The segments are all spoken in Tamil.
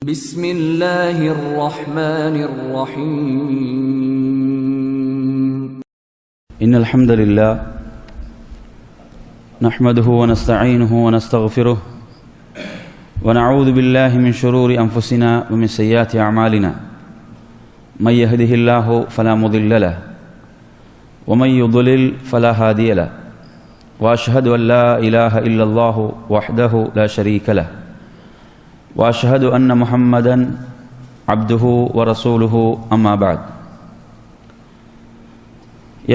بسم الله الرحمن الرحيم إن الحمد لله نحمده ونستعينه ونستغفره ونعوذ بالله من شرور أنفسنا ومن سيئات أعمالنا من يهده الله فلا مضل له ومن يضلل فلا هادي له وأشهد أن لا إله إلا الله وحده لا شريك له وأشهد أن محمدا عبده ورسوله أما بعد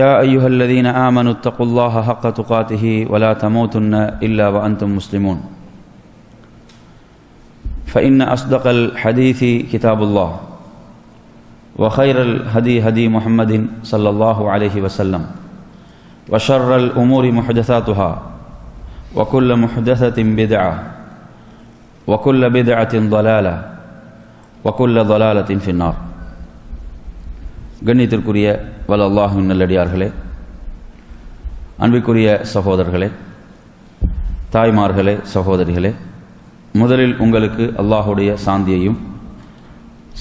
يا أيها الذين آمنوا اتقوا الله حق تقاته ولا تموتن إلا وأنتم مسلمون فإن أصدق الحديث كتاب الله وخير الهدي هدي محمد صلى الله عليه وسلم وشر الأمور محدثاتها وكل محدثة بدعة وكل بدعة ضلالة وكل ضلالة في النار. கண்ணியத்திற்குரிய வல்லல்லாஹுவின் நல்லடியார்களே, அன்பிற்குரிய சகோதரர்களே, தாய்மார்களே, சகோதரிகளே, முதலில் உங்களுக்கு அல்லாஹுடைய சாந்தியையும்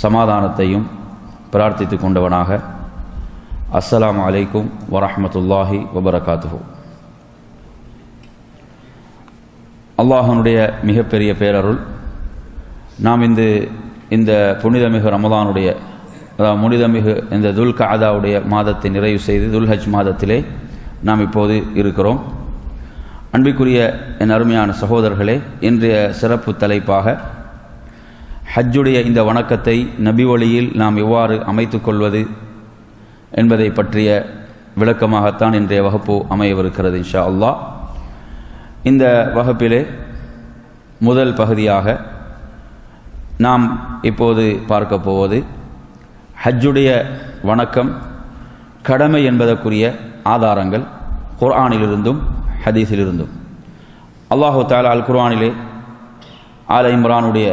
சமாதானத்தையும் பிரார்த்தித்து கொண்டவனாக அஸ்ஸலாமு அலைக்கும் வரஹ்மத்துல்லாஹி வபரகாத்துஹு. அல்லாஹனுடைய மிகப்பெரிய பேரருள், நாம் இந்த புனிதமிகு ரமதானுடைய புனிதமிகு இந்த துல் கஅதாவுடைய மாதத்தை நிறைவு செய்து துல்ஹஜ் மாதத்திலே நாம் இப்போது இருக்கிறோம். அன்பிற்குரிய என் அருமையான சகோதரர்களே, இன்றைய சிறப்பு தலைப்பாக ஹஜ்ஜுடைய இந்த வணக்கத்தை நபி வழியில் நாம் எவ்வாறு அமைத்துக் கொள்வது என்பதை பற்றிய விளக்கமாகத்தான் இன்றைய வகுப்பு அமையவிருக்கிறது இன்ஷா அல்லாஹ். இந்த வகுப்பிலே முதல் பகுதியாக நாம் இப்போது பார்க்க போவது ஹஜ்ஜுடைய வணக்கம் கடமை என்பதற்குரிய ஆதாரங்கள் குர்ஆனிலிருந்தும் ஹதீஸிலிருந்தும். அல்லாஹு தஆலா அல் குர்ஆனிலே ஆல இம்ரானுடைய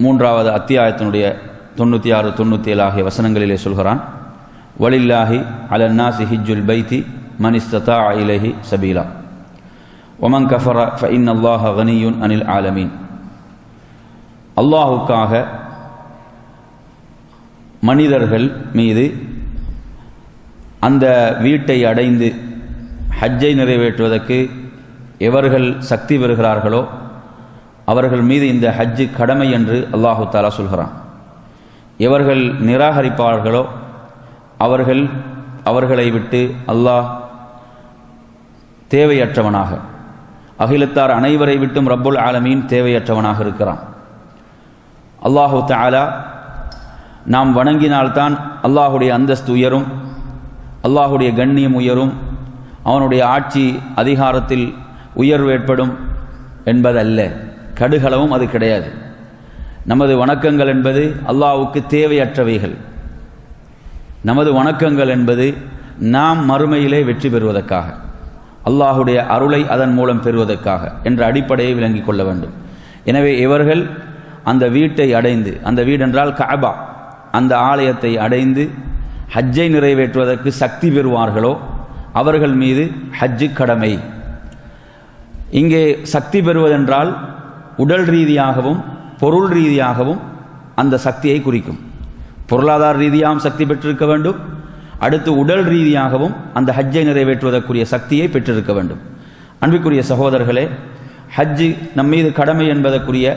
3வது அத்தியாயத்தினுடைய 96, 97 ஆகிய வசனங்களிலே சொல்கிறான், வலில்லாஹி அலன் நாஸி ஹிஜ்ஜுல் பைத்தி மன் இஸ்ததாஅ இலைஹி சபீலா வமன் கஃபர ஃபஇன்னல்லாஹ கனிய்யுன் அனில் ஆலமீன். அல்லாஹுக்காக மனிதர்கள் மீது அந்த வீட்டை அடைந்து ஹஜ்ஜை நிறைவேற்றுவதற்கு எவர்கள் சக்தி பெறுகிறார்களோ அவர்கள் மீது இந்த ஹஜ்ஜு கடமை என்று அல்லாஹு தஆலா சொல்கிறான். எவர்கள் நிராகரிப்பார்களோ அவர்களை விட்டு அல்லாஹ் தேவையற்றவனாக, அகிலத்தார் அனைவரை விட்டும் ரப்புல் ஆலமீன் தேவையற்றவனாக இருக்கிறான். அல்லாஹு தஆலா நாம் வணங்கினால்தான் அல்லாஹுடைய அந்தஸ்து உயரும், அல்லாஹுடைய கண்ணியம் உயரும், அவனுடைய ஆட்சி அதிகாரத்தில் உயர்வு ஏற்படும் என்பதல்ல, கடுகளவும் அது கிடையாது. நமது வணக்கங்கள் என்பது அல்லாஹ்வுக்கு தேவையற்றவைகள். நமது வணக்கங்கள் என்பது நாம் மறுமையிலே வெற்றி பெறுவதற்காக, அல்லாஹுடைய அருளை அதன் மூலம் பெறுவதற்காக என்ற அடிப்படையை விளங்கிக் கொள்ள வேண்டும். எனவே இவர்கள் அந்த வீட்டை அடைந்து, அந்த வீடென்றால் கஅபா, அந்த ஆலயத்தை அடைந்து ஹஜ்ஜை நிறைவேற்றுவதற்கு சக்தி பெறுவார்களோ அவர்கள் மீது ஹஜ்ஜு கடமை. இங்கே சக்தி பெறுவதென்றால் உடல் ரீதியாகவும் பொருள் ரீதியாகவும் அந்த சக்தியை குறிக்கும். பொருளாதார ரீதியாகவும் சக்தி பெற்றிருக்க வேண்டும், அடுத்து உடல் ரீதியாகவும் அந்த ஹஜ்ஜை நிறைவேற்றுவதற்குரிய சக்தியை பெற்றிருக்க வேண்டும். அன்பிற்குரிய சகோதரர்களே, ஹஜ்ஜு நம் மீது கடமை என்பதற்குரிய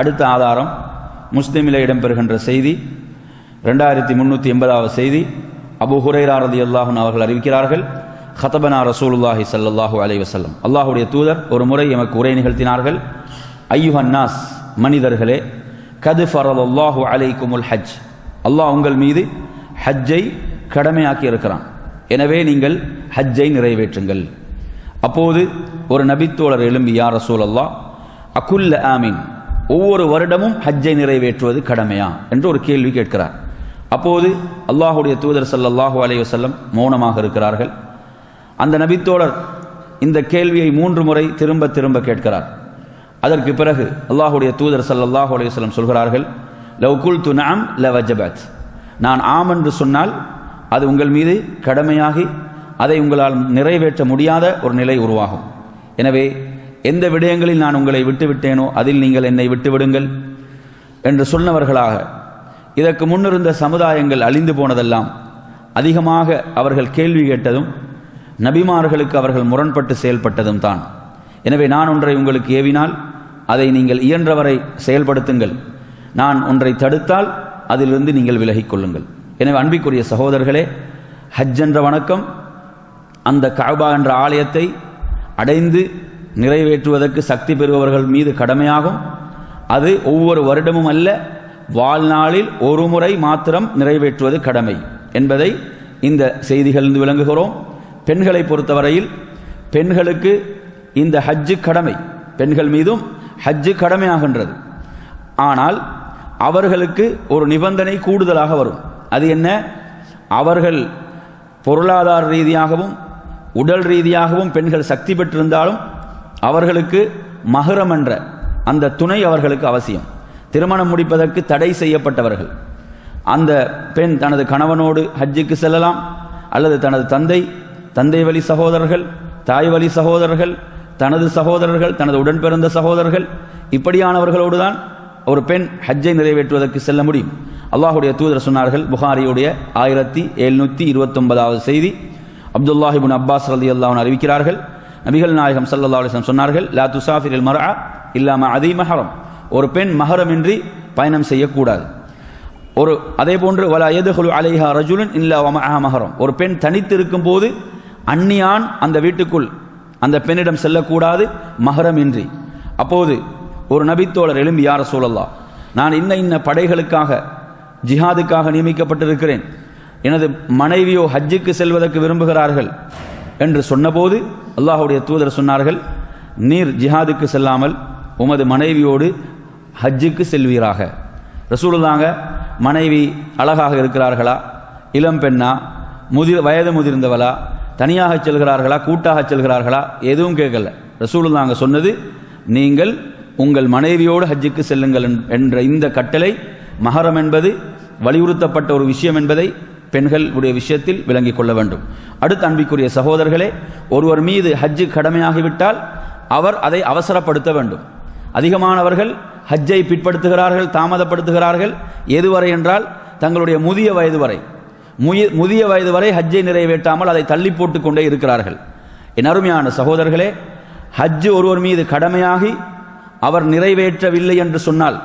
அடுத்த ஆதாரம் முஸ்லிமிலே இடம்பெறுகின்ற செய்தி, 2380வது செய்தி. அபூ ஹுரைரா ரலியல்லாஹு அன்ஹு அவர்கள் அறிவிக்கிறார்கள், ஹதபனா ரசூலுல்லாஹி ஸல்லல்லாஹு அலைஹி வஸல்லம், அல்லாஹ்வுடைய தூதர் ஒரு முறை எமக்கு உரை நிகழ்த்தினார்கள். ஐயுஹன் நாஸ், மனிதர்களே, கது ஃபரலல்லாஹு அலைக்குமுல் ஹஜ், அல்லாஹ் உங்கள் மீது ஹஜ்ஜை கடமையாக்கி இருக்கிறான், எனவே நீங்கள் ஹஜ்ஜை நிறைவேற்றுங்கள். அப்போது ஒரு நபித்தோழர் எழும்பி, யா ரசூலல்லாஹ், அகுல்ல ஆமீன், ஒவ்வொரு வருடமும் ஹஜ்ஜை நிறைவேற்றுவது கடமையா என்று ஒரு கேள்வி கேட்கிறார். அப்போது அல்லாஹுடைய தூதர் ஸல்லல்லாஹு அலைஹி வஸல்லம் மௌனமாக இருக்கிறார்கள். அந்த நபித்தோழர் இந்த கேள்வியை 3 முறை திரும்ப திரும்ப கேட்கிறார். அதற்கு பிறகு அல்லாஹுடைய தூதர் ஸல்லல்லாஹு அலைஹி வஸல்லம் சொல்கிறார்கள், லவ் குல்து நஅம் லவஜபத், நான் ஆம் என்று சொன்னால் அது உங்கள் மீது கடமையாகி அதை உங்களால் நிறைவேற்ற முடியாத ஒரு நிலை உருவாகும். எனவே எந்த விடயங்களில் நான் உங்களை விட்டுவிட்டேனோ அதில் நீங்கள் என்னை விட்டுவிடுங்கள். என்று சொன்னவர்களாக இதற்கு முன்னிருந்த சமுதாயங்கள் அழிந்து போனதெல்லாம் அதிகமாக அவர்கள் கேள்வி கேட்டதும் நபிமார்களுக்கு அவர்கள் முரண்பட்டு செயல்பட்டதும் தான். எனவே நான் ஒன்றை உங்களுக்கு ஏவினால் அதை நீங்கள் இயன்றவரை செயல்படுத்துங்கள், நான் ஒன்றை தடுத்தால் அதிலிருந்து நீங்கள் விலகிக் கொள்ளுங்கள். எனவே அன்பிற்குரிய சகோதரர்களே, ஹஜ் என்ற வணக்கம் அந்த கஅபா என்ற ஆலயத்தை அடைந்து நிறைவேற்றுவதற்கு சக்தி பெறுபவர்கள் மீது கடமையாகும். அது ஒவ்வொரு வருடமும் அல்ல, வாழ்நாளில் ஒரு முறை மாத்திரம் நிறைவேற்றுவது கடமை என்பதை இந்த செய்திகளிலிருந்து விளங்குகிறோம். பெண்களை பொறுத்தவரையில் பெண்களுக்கு இந்த ஹஜ்ஜு கடமை, பெண்கள் மீதும் ஹஜ்ஜு கடமையாகின்றது. ஆனால் அவர்களுக்கு ஒரு நிபந்தனை கூடுதலாக வரும். அது என்ன? அவர்கள் பொருளாதார ரீதியாகவும் உடல் ரீதியாகவும் பெண்கள் சக்தி பெற்றிருந்தாலும் அவர்களுக்கு மஹ்ரம் என்ற அந்த துணை அவர்களுக்கு அவசியம். திருமணம் முடிப்பதற்கு தடை செய்யப்பட்டவர்கள், அந்த பெண் தனது கணவனோடு ஹஜ்ஜுக்கு செல்லலாம், அல்லது தனது தந்தை வழி சகோதரர்கள், தாய் வழி சகோதரர்கள், தனது சகோதரர்கள், தனது உடன் பிறந்த சகோதரர்கள், இப்படியானவர்களோடு தான் ஒரு பெண் ஹஜ்ஜை நிறைவேற்றுவதற்கு செல்ல முடியும். அல்லாஹுடைய தூதர் சொன்னார்கள், புகாரியுடைய 1729வது செய்தி, அப்துல்லாஹ் இப்னு அப்பாஸ் ரலியல்லாஹு அன்ஹு அறிவிக்கிறார்கள், நபிகள் நாயகம் ஸல்லல்லாஹு அலைஹி வஸல்லம் சொன்னார்கள், லா துசாஃபிரில் மர்அ இல்லா மஅதி மஹரம், ஒரு பெண் மஹரமின்றி பயணம் செய்யக்கூடாது. அதே போன்று வலா யதுஹுலு அலைஹா ரஜுலுன் இல்லா வ மஅஹா மஹரம், ஒரு பெண் தனித்து இருக்கும் போது அந்நியான் அந்த வீட்டுக்குள் அந்த பெண்ணிடம் செல்லக்கூடாது மஹரமின்றி. அப்போது ஒரு நபித்தோழர் எழும்பி, யா ரசூலல்லாஹ், நான் இன்ன படைகளுக்காக ஜிஹாதுக்காக நியமிக்கப்பட்டிருக்கிறேன், எனது மனைவியோ ஹஜ்ஜுக்கு செல்வதற்கு விரும்புகிறார்கள் என்று சொன்னபோது அல்லாஹுடைய தூதர் சொன்னார்கள், நீர் ஜிஹாதுக்கு செல்லாமல் உமது மனைவியோடு ஹஜ்ஜுக்கு செல்வீராக. ரசூலுல்லாஹ் மனைவி அழகாக இருக்கிறார்களா, இளம் பெண்ணா, வயது முதிர்ந்தவளா, தனியாக செல்கிறார்களா, கூட்டாக செல்கிறார்களா, எதுவும் கேட்கல. ரசூலுல்லாஹ் சொன்னது, நீங்கள் உங்கள் மனைவியோடு ஹஜ்ஜுக்கு செல்லுங்கள் என்ற இந்த கட்டளை மஹரம் என்பது வலியுறுத்தப்பட்ட ஒரு விஷயம் என்பதை பெண்களுடைய விஷயத்தில் விளங்கிக் கொள்ள வேண்டும். அடுத்த அன்பிற்குரிய சகோதரர்களே, ஒருவர் மீது ஹஜ்ஜு கடமையாகிவிட்டால் அவர் அதை அவசரப்படுத்த வேண்டும். அதிகமானவர்கள் ஹஜ்ஜை பிற்படுத்துகிறார்கள், தாமதப்படுத்துகிறார்கள். எதுவரை என்றால் தங்களுடைய முதிய வயது வரை ஹஜ்ஜை நிறைவேற்றாமல் அதை தள்ளி போட்டுக் கொண்டே இருக்கிறார்கள். என் அருமையான சகோதரர்களே, ஹஜ்ஜு ஒருவர் மீது கடமையாகி அவர் நிறைவேற்றவில்லை என்று சொன்னால்,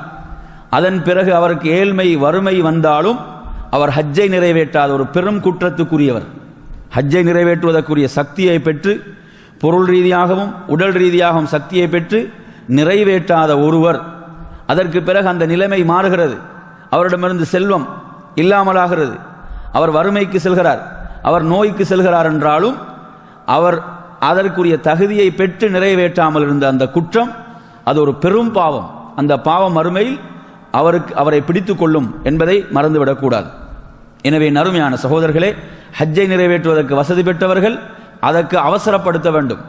அதன் பிறகு அவருக்கு ஏழ்மை வறுமை வந்தாலும் அவர் ஹஜ்ஜை நிறைவேற்றாத ஒரு பெரும் குற்றத்துக்குரியவர். ஹஜ்ஜை நிறைவேற்றுவதற்குரிய சக்தியை பெற்று, பொருள் ரீதியாகவும் உடல் ரீதியாகவும் சக்தியை பெற்று நிறைவேற்றாத ஒருவர், அதற்கு பிறகு அந்த நிலைமை மாறுகிறது, அவரிடமிருந்து செல்வம் இல்லாமலாகிறது, அவர் வறுமைக்கு செல்கிறார், அவர் நோய்க்கு செல்கிறார் என்றாலும் அவர் அதற்குரிய தகுதியை பெற்று நிறைவேற்றாமல் இருந்த அந்த குற்றம் அது ஒரு பெரும் பாவம். அந்த பாவம் மறுமையில் அவரை பிடித்துக் கொள்ளும் என்பதை மறந்துவிடக்கூடாது. எனவே நறுமையான சகோதரர்களே, ஹஜ்ஜை நிறைவேற்றுவதற்கு வசதி பெற்றவர்கள் அதற்கு அவசரப்படுத்த வேண்டும்.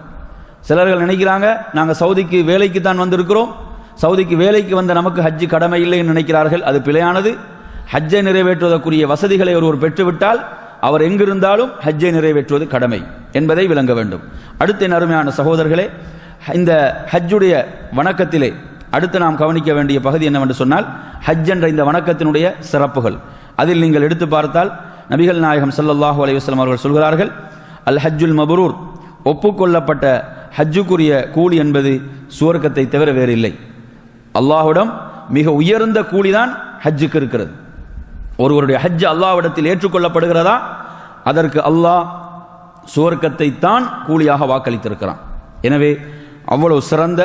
சிலர்கள் நினைக்கிறாங்க, நாங்கள் சவுதிக்கு வேலைக்கு தான் வந்திருக்கிறோம், சவுதிக்கு வேலைக்கு வந்த நமக்கு ஹஜ்ஜு கடமை இல்லை என்று நினைக்கிறார்கள். அது பிழையானது. ஹஜ்ஜை நிறைவேற்றுவதற்குரிய வசதிகளை ஒருவர் பெற்றுவிட்டால் அவர் எங்கிருந்தாலும் ஹஜ்ஜை நிறைவேற்றுவது கடமை என்பதை விளங்க வேண்டும். அடுத்த நறுமையான சகோதரர்களே, இந்த ஹஜ்ஜுடைய வணக்கத்திலே அடுத்து நாம் கவனிக்க வேண்டிய பகுதி என்னவென்று சொன்னால், ஹஜ் என்ற இந்த வணக்கத்தினுடைய சிறப்புகள். அதில் நீங்கள் எடுத்து பார்த்தால் நபிகள் நாயகம் ஸல்லல்லாஹு அலைஹி வஸல்லம் அவர்கள் சொல்கிறார்கள், அல் ஹஜ்ஜுல் மப்ரூர், ஒப்புக்கொள்ளப்பட்ட ஹஜ்ஜுக்குரிய கூலி என்பது சுவர்க்கத்தை தவிர வேறு இல்லை. அல்லாஹ்விடம் மிக உயர்ந்த கூலிதான் ஹஜ்ஜுக்கு இருக்கிறது. ஒருவருடைய ஹஜ் அல்லாஹ்விடத்தில் ஏற்றுக்கொள்ளப்படுகிறதா, அதற்கு அல்லாஹ் சுவர்க்கத்தை தான் கூலியாக வாக்களித்திருக்கிறான். எனவே அவ்வளவு சிறந்த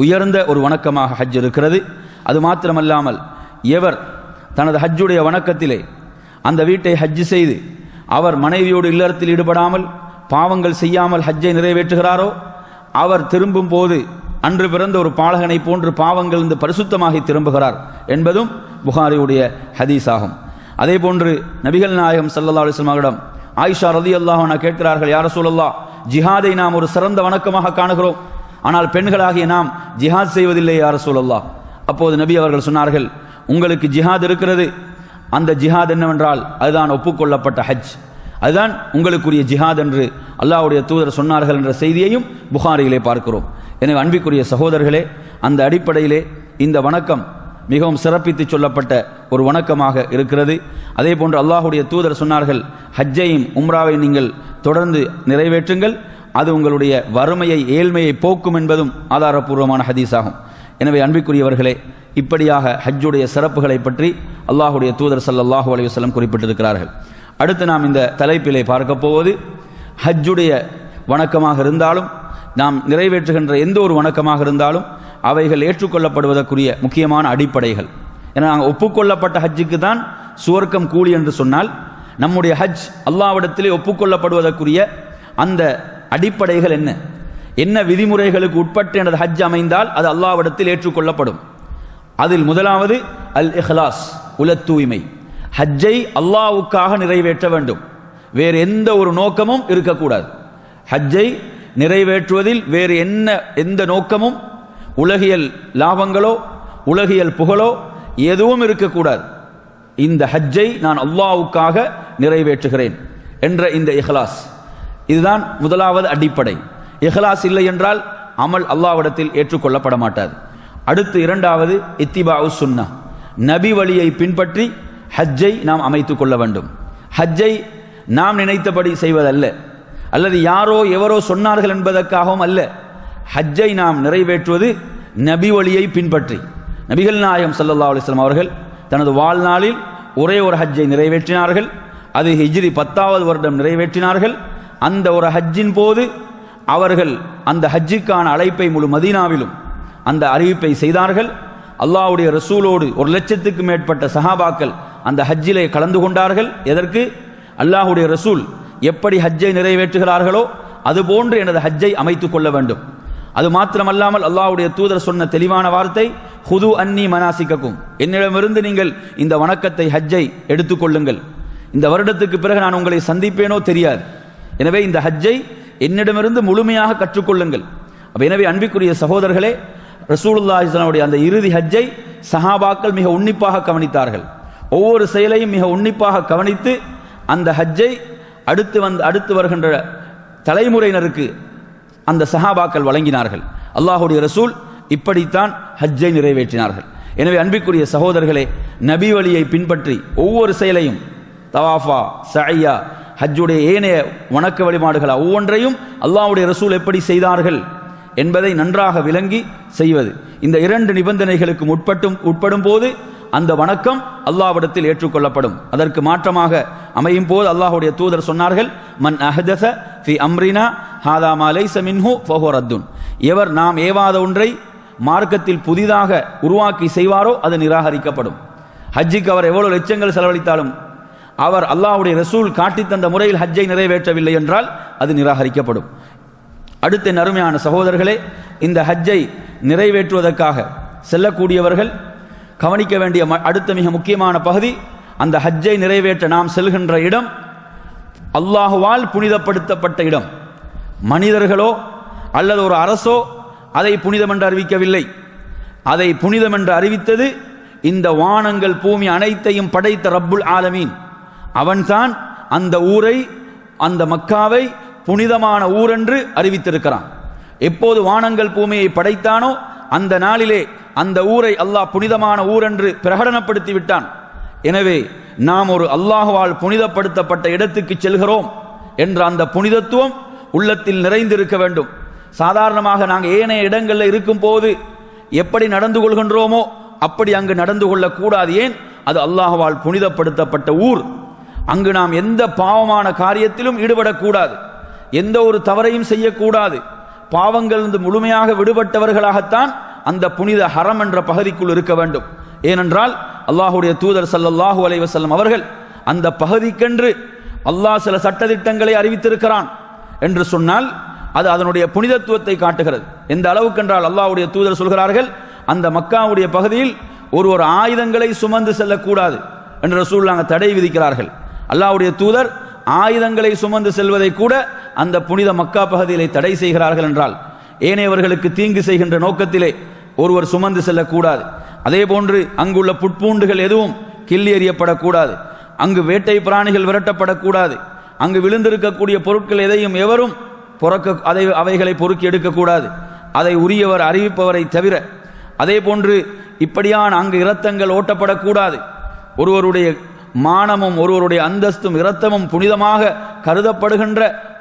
உயர்ந்த ஒரு வணக்கமாக ஹஜ் இருக்கிறது. அது மாத்திரமல்லாமல் எவர் தனது ஹஜ்ஜுடைய வணக்கத்திலே அந்த வீட்டை ஹஜ் செய்து அவர் மனைவியோடு இல்லறத்தில் ஈடுபடாமல் பாவங்கள் செய்யாமல் ஹஜ்ஜை நிறைவேற்றுகிறாரோ, அவர் திரும்பும் போது அன்று பிறந்த ஒரு பாலகனை போன்று பாவங்கள் இந்த பரிசுத்தமாகி திரும்புகிறார் என்பதும் புகாரியுடைய ஹதீஸ் ஆகும். அதே போன்று நபிகள் நாயகம் ஸல்லல்லாஹு அலைஹி வஸல்லம் அவரிடம் ஆயிஷா ரலியல்லாஹு அன்ஹா கேட்கிறார்கள், யா ரசூலல்லாஹ், ஜிஹாதை நாம் ஒரு சிறந்த வணக்கமாக காணுகிறோம், ஆனால் பெண்களாகிய நாம் ஜிஹாத் செய்வதில்லை யா ரசூலல்லாஹ். அப்போது நபி அவர்கள் சொன்னார்கள், உங்களுக்கு ஜிஹாத் இருக்கிறது, அந்த ஜிஹாத் என்னவென்றால் அதுதான் ஒப்புக்கொள்ளப்பட்ட ஹஜ், அதுதான் உங்களுக்குரிய ஜிஹாத் என்று அல்லாஹ்வுடைய தூதர் சொன்னார்கள் என்ற செய்தியையும் புகாரியிலே பார்க்கிறோம். எனவே அன்பிற்குரிய சகோதரர்களே, அந்த அடிப்படையிலே இந்த வணக்கம் மிகவும் சிறப்பித்து சொல்லப்பட்ட ஒரு வணக்கமாக இருக்கிறது. அதே போன்று அல்லாஹுடைய தூதர் சொன்னார்கள், ஹஜ்ஜையும் உம்ராவை நீங்கள் தொடர்ந்து நிறைவேற்றுங்கள், அது உங்களுடைய வறுமையை ஏழ்மையை போக்கும் என்பதும் ஆதாரபூர்வமான ஹதீஸாகும். எனவே அன்பிற்குரியவர்களே, இப்படியாக ஹஜ்ஜுடைய சிறப்புகளை பற்றி அல்லாஹுடைய தூதர் ஸல்லல்லாஹு அலைஹி வஸல்லம் குறிப்பிட்டிருக்கிறார்கள். அடுத்து நாம் இந்த தலைப்பிலே பார்க்க போவது, ஹஜ்ஜுடைய வணக்கமாக இருந்தாலும் நாம் நிறைவேற்றுகின்ற எந்த ஒரு வணக்கமாக இருந்தாலும் அவைகள் ஏற்றுக்கொள்ளப்படுவதற்குரிய முக்கியமான அடிப்படைகள். ஏன்னா நாங்கள் ஒப்புக்கொள்ளப்பட்ட ஹஜ்ஜுக்கு தான் சுவர்க்கம் கூலி என்று சொன்னால், நம்முடைய ஹஜ் அல்லாஹ்விடத்திலே ஒப்புக்கொள்ளப்படுவதற்குரிய அந்த அடிப்படைகள் என்ன, என்ன விதிமுறைகளுக்கு உட்பட்டு எனது ஹஜ் அமைந்தால் அது அல்லாஹ்விடத்தில் ஏற்றுக்கொள்ளப்படும். அதில் முதலாவது அல் இஹ்லாஸ், உல தூய்மை. ஹஜ்ஜை அல்லாஹ்வுக்காக நிறைவேற்ற வேண்டும், வேறு எந்த ஒரு நோக்கமும் இருக்கக்கூடாது. ஹஜ்ஜை நிறைவேற்றுவதில் வேறு எந்த நோக்கமும், உலகியல் லாபங்களோ உலகியல் புகழோ எதுவும் இருக்கக்கூடாது. இந்த ஹஜ்ஜை நான் அல்லாஹ்வுக்காக நிறைவேற்றுகிறேன் என்ற இந்த இஹ்லாஸ், இதுதான் முதலாவது அடிப்படை. இஹ்லாஸ் இல்லை என்றால் அமல் அல்லாஹ்விடத்தில் ஏற்றுக்கொள்ளப்பட மாட்டாது. அடுத்து இரண்டாவது இத்திபாஉ சுன்னா, நபி வழியை பின்பற்றி ஹஜ்ஜை நாம் அமைத்துக் கொள்ள வேண்டும். ஹஜ்ஜை நாம் நினைத்தபடி செய்வதல்ல, அல்லது யாரோ எவரோ சொன்னார்கள் என்பதற்காகவும் அல்ல. ஹஜ்ஜை நாம் நிறைவேற்றுவது நபி வழியை பின்பற்றி. நபிகள் நாயகம் ஸல்லல்லாஹு அலைஹி வஸல்லம் அவர்கள் தனது வாழ்நாளில் ஒரே ஒரு ஹஜ்ஜை நிறைவேற்றினார்கள். அது ஹிஜ்ரி 10வது வருடம் நிறைவேற்றினார்கள். அந்த ஒரு ஹஜ்ஜின் போது அவர்கள் அந்த ஹஜ்ஜுக்கான அழைப்பை முழு மதீனாவிலும் அந்த அறிவிப்பை செய்தார்கள். அல்லாஹ்வுடைய ரசூலோடு 1,00,000க்கும் மேற்பட்ட சஹாபாக்கள் அந்த ஹஜ்ஜிலே கலந்து கொண்டார்கள். எதற்கு? அல்லாஹ்வுடைய ரசூல் எப்படி ஹஜ்ஜை நிறைவேற்றுகிறார்களோ அதுபோன்று எனது ஹஜ்ஜை அமைத்துக் கொள்ள வேண்டும். அது மாத்திரமல்லாமல் அல்லாஹ்வுடைய தூதர் சொன்ன தெளிவான வார்த்தை, ஹுது அன்னி மனாசிக்கக்கும், என்னிடமிருந்து நீங்கள் இந்த வணக்கத்தை ஹஜ்ஜை எடுத்துக்கொள்ளுங்கள். இந்த வருடத்துக்கு பிறகு நான் உங்களை சந்திப்பேனோ தெரியாது, எனவே இந்த ஹஜ்ஜை என்னிடமிருந்து முழுமையாக கற்றுக்கொள்ளுங்கள். எனவே அன்பிற்குரிய சகோதரர்களே, ரசூலுல்லாஹி ஸல்லல்லாஹு அலைஹி வஸல்லம் அந்த இறுதி ஹஜ்ஜை சஹாபாக்கள் மிக உன்னிப்பாக கவனித்தார்கள். ஒவ்வொரு செயலையும் மிக உன்னிப்பாக கவனித்து அந்த ஹஜ்ஜை அடுத்து வருகின்ற தலைமுறையினருக்கு அந்த சஹாபாக்கள் வழங்கினார்கள். அல்லாஹ்வுடைய ரசூல் இப்படித்தான் ஹஜ்ஜை நிறைவேற்றினார்கள். எனவே அன்பிற்குரிய சகோதரர்களே, நபி வழியை பின்பற்றி ஒவ்வொரு செயலையும், தவாஃபா, சஅய்யா, ஹஜ்ஜுடைய ஏனைய வணக்க வழிபாடுகள் ஒவ்வொன்றையும் அல்லாஹ்வுடைய ரசூல் எப்படி செய்தார்கள் என்பதை நன்றாக விளங்கி செய்வது. இந்த இரண்டு நிபந்தனைகளுக்கு உட்படும் போது அந்த வணக்கம் அல்லாஹ்விடத்தில் ஏற்றுக்கொள்ளப்படும். அதற்கு மாற்றமாக அமையும் போது அல்லாஹ்வுடைய தூதர் சொன்னார்கள், மன் அஹ்தஸ ஃபி அம்ரினா ஹாதா மா லைஸ மின்ஹு ஃபஹுவ ரத்துன், எவர் நாம் ஏவாத ஒன்றை மார்க்கத்தில் புதிதாக உருவாக்கி செய்வாரோ அது நிராகரிக்கப்படும். ஹஜ்ஜுக்கு அவர் எவ்வளவு லட்சங்கள் செலவழித்தாலும் அவர் அல்லாஹ்வுடைய ரசூல் காட்டி தந்த முறையில் ஹஜ்ஜை நிறைவேற்றவில்லை என்றால் அது நிராகரிக்கப்படும். அடுத்த நறுமையான சகோதரர்களே, இந்த ஹஜ்ஜை நிறைவேற்றுவதற்காக செல்லக்கூடியவர்கள் கவனிக்க வேண்டிய அடுத்த மிக முக்கியமான பகுதி, அந்த ஹஜ்ஜை நிறைவேற்ற நாம் செல்கின்ற இடம் அல்லாஹுவால் புனிதப்படுத்தப்பட்ட இடம். மனிதர்களோ அல்லது ஒரு அரசோ அதை புனிதம் என்று அறிவிக்கவில்லை. அதை புனிதம் என்று அறிவித்தது இந்த வானங்கள் பூமி அனைத்தையும் படைத்த ரப்புல் ஆலமீன். அவன்தான் அந்த ஊரை, அந்த மக்காவை புனிதமான ஊர் என்று அறிவித்திருக்கிறான். எப்போது வானங்கள் பூமியை படைத்தானோ அந்த நாளிலே அந்த ஊரை அல்லாஹ் புனிதமான ஊர் என்று பிரகடனப்படுத்தி விட்டான். எனவே நாம் ஒரு அல்லாஹ்வால் புனிதப்படுத்தப்பட்ட இடத்துக்கு செல்கிறோம் என்ற அந்த புனிதத்துவம் உள்ளத்தில் நிறைந்திருக்க வேண்டும். சாதாரணமாக நாங்கள் ஏனைய இடங்களில் இருக்கும் போது எப்படி நடந்து கொள்கின்றோமோ அப்படி அங்கு நடந்து கொள்ளக்கூடாது. ஏன்? அது அல்லாஹ்வால் புனிதப்படுத்தப்பட்ட ஊர். அங்கு நாம் எந்த பாவமான காரியத்திலும் ஈடுபடக்கூடாது, எந்த ஒரு தவறையும் செய்யக்கூடாது. பாவங்கள் முழுமையாக விடுபட்டவர்களாகத்தான் அந்த புனித ஹரம் என்ற பகுதிக்குள் இருக்க வேண்டும். ஏனென்றால் அல்லாஹ்வுடைய தூதர் ஸல்லல்லாஹு அலைஹி வஸல்லம் அவர்கள் அந்த பகுதிக்கென்று அல்லாஹ் சில சட்டதிட்டங்களை அறிவித்திருக்கிறான் என்று சொன்னால் அது அதனுடைய புனிதத்துவத்தை காட்டுகிறது. எந்த அளவுக்கு என்றால் அல்லாஹ்வுடைய தூதர் சொல்கிறார்கள், அந்த மக்காவுடைய பகுதியில் ஒரு ஆயுதங்களை சுமந்து செல்லக்கூடாது என்று ரசூலுல்லாஹ் தடை விதிக்கிறார்கள். அல்லாஹ்வுடைய தூதர் ஆயுதங்களை சுமந்து செல்வதை கூட அந்த புனித மக்கா பகுதியிலே தடை செய்கிறார்கள் என்றால் ஏனையவர்களுக்கு தீங்கு செய்கின்ற நோக்கத்திலே ஒருவர் சுமந்து செல்லக்கூடாது. அதே போன்று அங்குள்ள புட்பூண்டுகள் எதுவும் கிள்ளி எறியப்படக்கூடாது, அங்கு வேட்டை பிராணிகள் விரட்டப்படக்கூடாது, அங்கு விழுந்திருக்கக்கூடிய பொருட்கள் எதையும் எவரும் அவைகளை பொறுக்கி எடுக்கக்கூடாது, அதை உரியவர் அறிவிப்பவரை தவிர. அதே போன்று இப்படியான அங்கு இரத்தங்கள் ஓட்டப்படக்கூடாது. ஒருவருடைய மானமும் ஒருவருடைய அந்தஸ்தும் இரத்தமும் புனிதமாக கருதப்படுகின்ற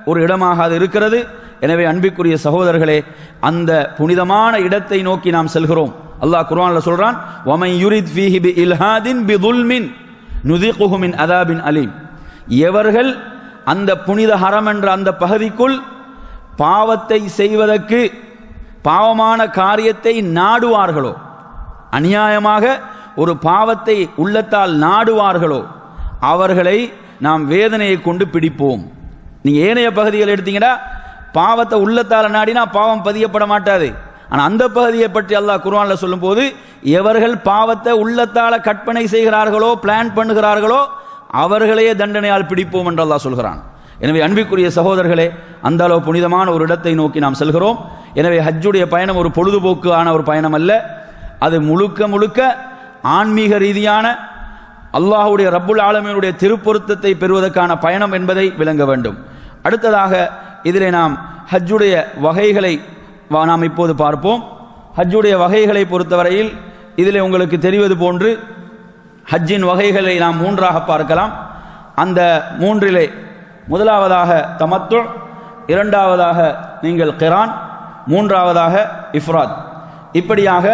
ஒரு இடமாக அது இருக்கிறது. எனவே அன்பிற்குரிய சகோதரர்களே, அந்த புனிதமான இடத்தை நோக்கி நாம் செல்கிறோம். அல்லாஹ் குர்ஆன்ல சொல்றான், வமன் யுரித் ஃபீஹி பிஇல்ஹாதின் பிதுல்மின் நுதிகுஹு மின் அதாபின் அலீம். எவர்கள் அந்த புனித ஹரம் என்ற அந்த பகுதிக்குள் பாவத்தை செய்வதற்கு, பாவமான காரியத்தை நாடுவார்களோ, அநியாயமாக ஒரு பாவத்தை உள்ளத்தால் நாடுவார்களோ, அவர்களை நாம் வேதனையை கொண்டு பிடிப்போம். நீங்க ஏனைய பகுதிகள் எடுத்தீங்கன்னா பாவத்தை உள்ளத்தால் நாடினா பாவம் பதியப்பட மாட்டாது. ஆனால் அந்த பகுதியை பற்றி அல்லாஹ் குர்ஆன்ல சொல்லும் போது, எவர்கள் பாவத்தை உள்ளத்தால கற்பனை செய்கிறார்களோ, பிளான் பண்ணுகிறார்களோ, அவர்களையே தண்டனையால் பிடிப்போம் என்று அல்லாஹ் சொல்கிறான். எனவே அன்பிற்குரிய சகோதரர்களே, அந்த அளவு புனிதமான ஒரு இடத்தை நோக்கி நாம் செல்கிறோம். எனவே ஹஜ்ஜுடைய பயணம் ஒரு பொழுதுபோக்கான ஒரு பயணம் அல்ல. அது முழுக்க முழுக்க ஆன்மீக ரீதியான அல்லாஹ்வுடைய ரப்புல் ஆலமீனுடைய திருப்பொருத்தத்தை பெறுவதற்கான பயணம் என்பதை விளங்க வேண்டும். அடுத்ததாக இதிலே நாம் ஹஜ்ஜுடைய வகைகளை நாம் இப்போது பார்ப்போம். ஹஜ்ஜுடைய வகைகளை பொறுத்தவரையில் இதிலே உங்களுக்கு தெரிவது போன்று ஹஜ்ஜின் வகைகளை நாம் மூன்றாக பார்க்கலாம். அந்த மூன்றிலே முதலாவதாக தமத்து, இரண்டாவதாக நீங்கள் கிரான், மூன்றாவதாக இஃப்ராத். இப்படியாக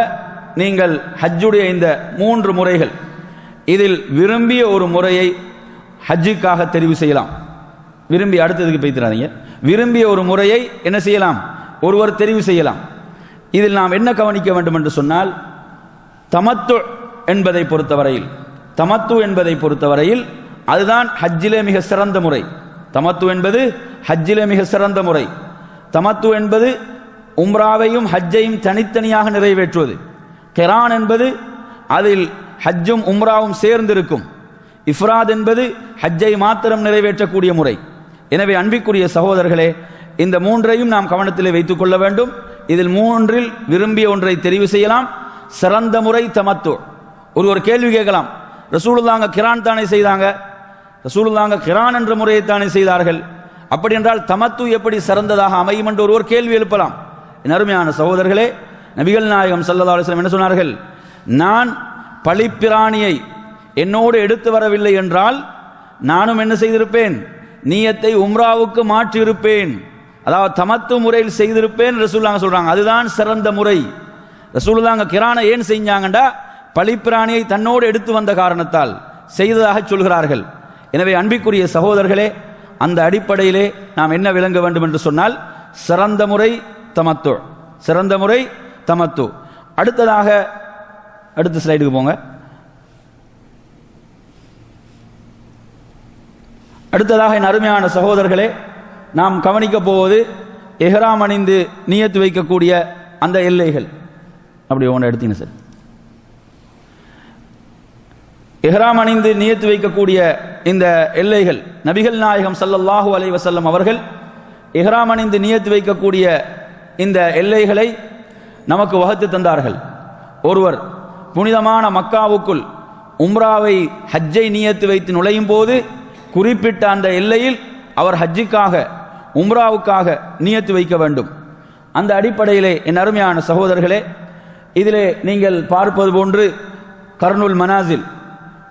நீங்கள் ஹஜ்ஜுடைய இந்த மூன்று முறைகள், இதில் விரும்பிய ஒரு முறையை ஹஜ்ஜுக்காக தெரிவு செய்யலாம். விரும்பி அடுத்ததுக்கு பேசிடாதீங்க. விரும்பிய ஒரு முறையை என்ன செய்யலாம், ஒருவர் தெரிவு செய்யலாம். இதில் நாம் என்ன கவனிக்க வேண்டும் என்று சொன்னால், தமத்து என்பதை பொறுத்தவரையில் அதுதான் ஹஜ்ஜிலே மிக சிறந்த முறை. தமத்து என்பது ஹஜ்ஜிலே மிக சிறந்த முறை. தமத்து என்பது உம்ராவையும் ஹஜ்ஜையும் தனித்தனியாக நிறைவேற்றுவது. கிரான் என்பது அதில் ஹஜ்ஜும் உம்ராவும் சேர்ந்திருக்கும். இஃப்ராத் என்பது ஹஜ்ஜை மாத்திரம் நிறைவேற்றக்கூடிய முறை. எனவே அன்பிற்குரிய சகோதரர்களே, இந்த மூன்றையும் நாம் கவனத்திலே வைத்துக் கொள்ள வேண்டும். இதில் மூன்றில் விரும்பிய ஒன்றை தெரிவு செய்யலாம். சிறந்த முறை தமத்து. ஒரு கேள்வி கேட்கலாம், ரசூலுல்லாஹ் கிரான் தானே செய்தாங்க, ரசூலுல்லாஹ் கிரான் என்ற முறையை தானே செய்தார்கள், அப்படி என்றால் தமத்து எப்படி சிறந்ததாக அமையும் என்று ஒருவர் கேள்வி எழுப்பலாம். என் அருமையான சகோதரர்களே, நபிகள் நாயகம் ஸல்லல்லாஹு அலைஹி வஸல்லம் என்ன சொன்னார்கள், நான் பழிப்பிராணியை என்னோடு எடுத்து வரவில்லை என்றால் நானும் என்ன செய்திருப்பேன், நியத்தை உம்ராவுக்கு மாற்றி இருப்பேன். அதாவது தமத்து முறையில் செய்திருப்பேன் ரசூலுல்லாஹ் சொல்றாங்க. அதுதான் சிறந்த முறை. ரசூலுல்லாஹ் கிரானை ஏன் செஞ்சாங்கண்டா, பழிப்பிராணியை தன்னோடு எடுத்து வந்த காரணத்தால் செய்ததாக சொல்கிறார்கள். எனவே அன்பிற்குரிய சகோதரர்களே, அந்த அடிப்படையிலே நாம் என்ன விளங்க வேண்டும் என்று சொன்னால், சிறந்த முறை தமத்து, சிறந்த முறை தமத்து. அடுத்ததாக அடுத்த ஸ்லைடுக்கு போங்க. அடுத்ததாக என் அருமையான சகோதரர்களே, நாம் கவனிக்க போவது எஹ்ராம் அணிந்து நியத்து வைக்கக்கூடிய அந்த எல்லைகள். அப்படி ஒன்று எடுத்தீங்க சார். எஹ்ராம் அணிந்து நியத்து வைக்கக்கூடிய இந்த எல்லைகள், நபிகள் நாயகம் ஸல்லல்லாஹு அலைஹி வஸல்லம் அவர்கள் எஹ்ராம் அணிந்து நியத்து வைக்கக்கூடிய இந்த எல்லைகளை நமக்கு வகுத்து தந்தார்கள். ஒருவர் புனிதமான மக்காவுக்குள் உம்ராவை ஹஜ்ஜை நியத்து வைத்து நுழையும் போது குறிப்பிட்ட அந்த எல்லையில் அவர் ஹஜ்ஜுக்காக உம்ராவுக்காக நியத்து வைக்க வேண்டும். அந்த அடிப்படையிலே என் அருமையான சகோதரர்களே, இதிலே நீங்கள் பார்ப்பது போன்று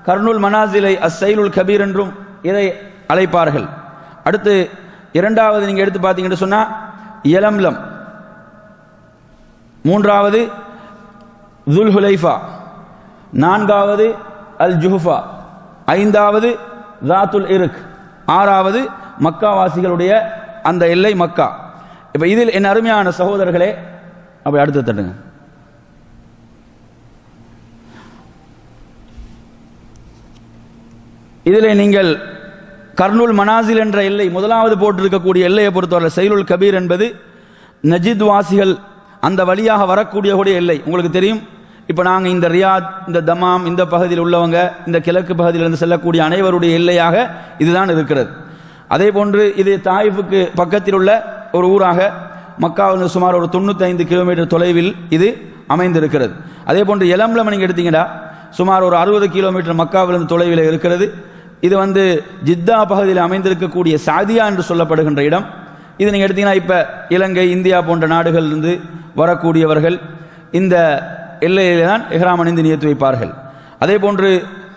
கர்னுல் மனாசிலை அஸ்ஸைலுல் கபீர் என்றும் இதை அழைப்பார்கள். அடுத்து இரண்டாவது நீங்க எடுத்து பார்த்தீங்கன்னு சொன்னா யலம்லம், மூன்றாவது துல் ஹுலைஃபா, நான்காவது அல் ஜுஹ்ஃபா, ஐந்தாவது ஜாத்துல் இர்க், ஆறாவது மக்காவாசிகளுடைய அந்த எல்லை மக்கா. இப்ப இதில் என் அருமையான சகோதரர்களே, அப்படி அடுத்து தட்டுங்க. இதில் நீங்கள் கர்னுல் மனாசில் என்ற எல்லை முதலாவது போட்டிருக்கக்கூடிய எல்லையை பொறுத்தவரை சைலுல் கபீர் என்பது நஜித் வாசிகள் அந்த வழியாக வரக்கூடிய எல்லை. உங்களுக்கு தெரியும், இப்போ நாங்கள் இந்த ரியாத், இந்த தமாம், இந்த பகுதியில் உள்ளவங்க, இந்த கிழக்கு பகுதியிலிருந்து செல்லக்கூடிய அனைவருடைய எல்லையாக இதுதான் இருக்கிறது. அதே போன்று இது தாயிஃபுக்கு பக்கத்தில் உள்ள ஒரு ஊராக மக்காவிலிருந்து சுமார் ஒரு 95 கிலோமீட்டர் தொலைவில் இது அமைந்திருக்கிறது. அதே போன்று யலம்லம் நீங்கள் எடுத்தீங்கன்னா சுமார் ஒரு 60 கிலோமீட்டர் மக்காவிலிருந்து தொலைவில் இருக்கிறது. இது ஜித்தா பகுதியில் அமைந்திருக்கக்கூடிய சாதியா என்று சொல்லப்படுகின்ற இடம். இது நீங்கள் எடுத்தீங்கன்னா இப்போ இலங்கை, இந்தியா போன்ற நாடுகளிலிருந்து வரக்கூடியவர்கள் இந்த எல்லையிலே தான் இஹ்ராம் அணிந்து நியத்து வைப்பார்கள். அதே போன்று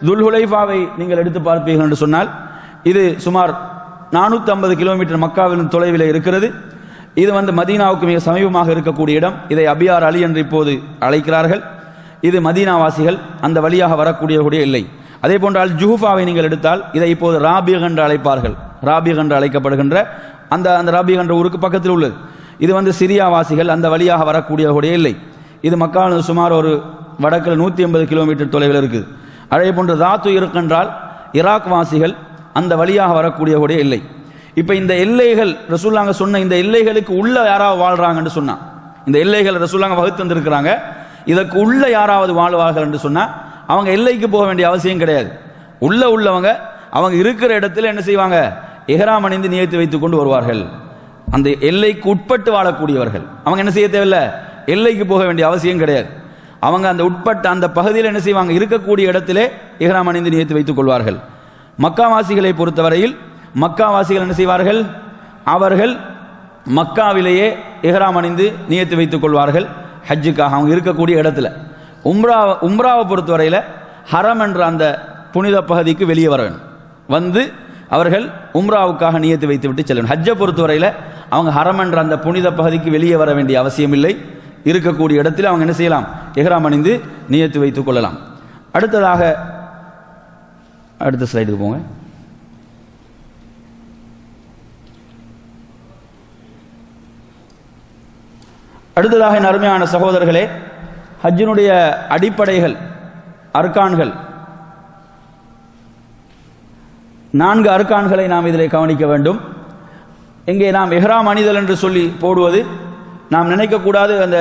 துல்ஹுலைஃபாவை நீங்கள் எடுத்து பார்ப்பீர்கள் என்று சொன்னால் இது சுமார் 450 கிலோமீட்டர் மக்காவின் தொலைவில் இருக்கிறது. இது மதீனாவுக்கு மிக சமீபமாக இருக்கக்கூடிய இடம். இதை அபியார் அலி என்று இப்போது அழைக்கிறார்கள். இது மதீனாவாசிகள் அந்த வழியாக வரக்கூடிய இல்லை. அதே போன்று அல் ஜுஹுஃபாவை நீங்கள் எடுத்தால் இதை இப்போது ராபிக் என்று அழைப்பார்கள். ராபிக் என்று அழைக்கப்படுகின்ற அந்த ராபிக் என்ற ஊருக்கு பக்கத்தில் உள்ளது. இது சிரியாவாசிகள் அந்த வழியாக வரக்கூடிய இல்லை. இது மக்காவில் சுமார் ஒரு வடக்கில் 180 கிலோமீட்டர் தொலைவில் இருக்குது. அதே போன்று தாத்து இருக்கின்றால் ஈராக் வாசிகள் அந்த வழியாக வரக்கூடிய இல்லை. இப்போ இந்த எல்லைகள் ரசூலுல்லாஹ் சொன்ன இந்த எல்லைகளுக்கு உள்ள யாராவது வாழ்றாங்கன்னு சொன்னா, இந்த எல்லைகள் ரசூலுல்லாஹ் வகுத்து வந்திருக்கிறாங்க, இதற்கு உள்ள யாராவது வாழ்வார்கள் என்று சொன்னா அவங்க எல்லைக்கு போக வேண்டிய அவசியம் கிடையாது. உள்ளவங்க அவங்க இருக்கிற இடத்துல என்ன செய்வாங்க, இஹ்ராம் அணிந்து நியத்து வைத்துக் கொண்டு வருவார்கள். அந்த எல்லைக்கு உட்பட்டு வாழக்கூடியவர்கள் அவங்க என்ன செய்ய தேவையில்லை, எல்லைக்கு போக வேண்டிய அவசியம் கிடையாது. அவங்க அந்த உட்பட்ட அந்த பகுதியில் என்ன செய்வாங்க, இருக்கக்கூடிய இடத்திலே இஹ்ராம் அணிந்து நியத்து வைத்துக் கொள்வார்கள். மக்காவாசிகளை பொறுத்தவரையில் மக்காவாசிகள் என்ன செய்வார்கள், அவர்கள் மக்காவிலேயே இஹ்ராம் அணிந்து நியத்து வைத்துக் கொள்வார்கள் ஹஜ்ஜுக்காக அவங்க இருக்கக்கூடிய இடத்துல. உம்ராவை பொறுத்தவரையில் ஹரம் என்ற அந்த புனித பகுதிக்கு வெளியே வர வேண்டும். அவர்கள் உம்ராவுக்காக நியத்து வைத்து விட்டு செல்லும். ஹஜ்ஜை பொறுத்தவரையில் அவங்க ஹரம் என்ற அந்த புனித பகுதிக்கு வெளியே வர வேண்டிய அவசியம் இல்லை. இருக்கக்கூடிய இடத்தில் அவங்க என்ன செய்யலாம், இஹ்ராம் அணிந்து நியத்து வைத்துக் கொள்ளலாம். அடுத்ததாக அடுத்த ஸ்லைடுக்கு போங்க. அடுத்ததாக என் அருமையான சகோதரர்களே, ஹஜ்ஜினுடைய அடிப்படைகள் அர்கான்கள் 4 அர்கான்களை நாம் இதில் கவனிக்க வேண்டும். இங்கே நாம் இஹ்ராம் அணிதல் என்று சொல்லி போடுவது நாம் நினைக்கக்கூடாது, அந்த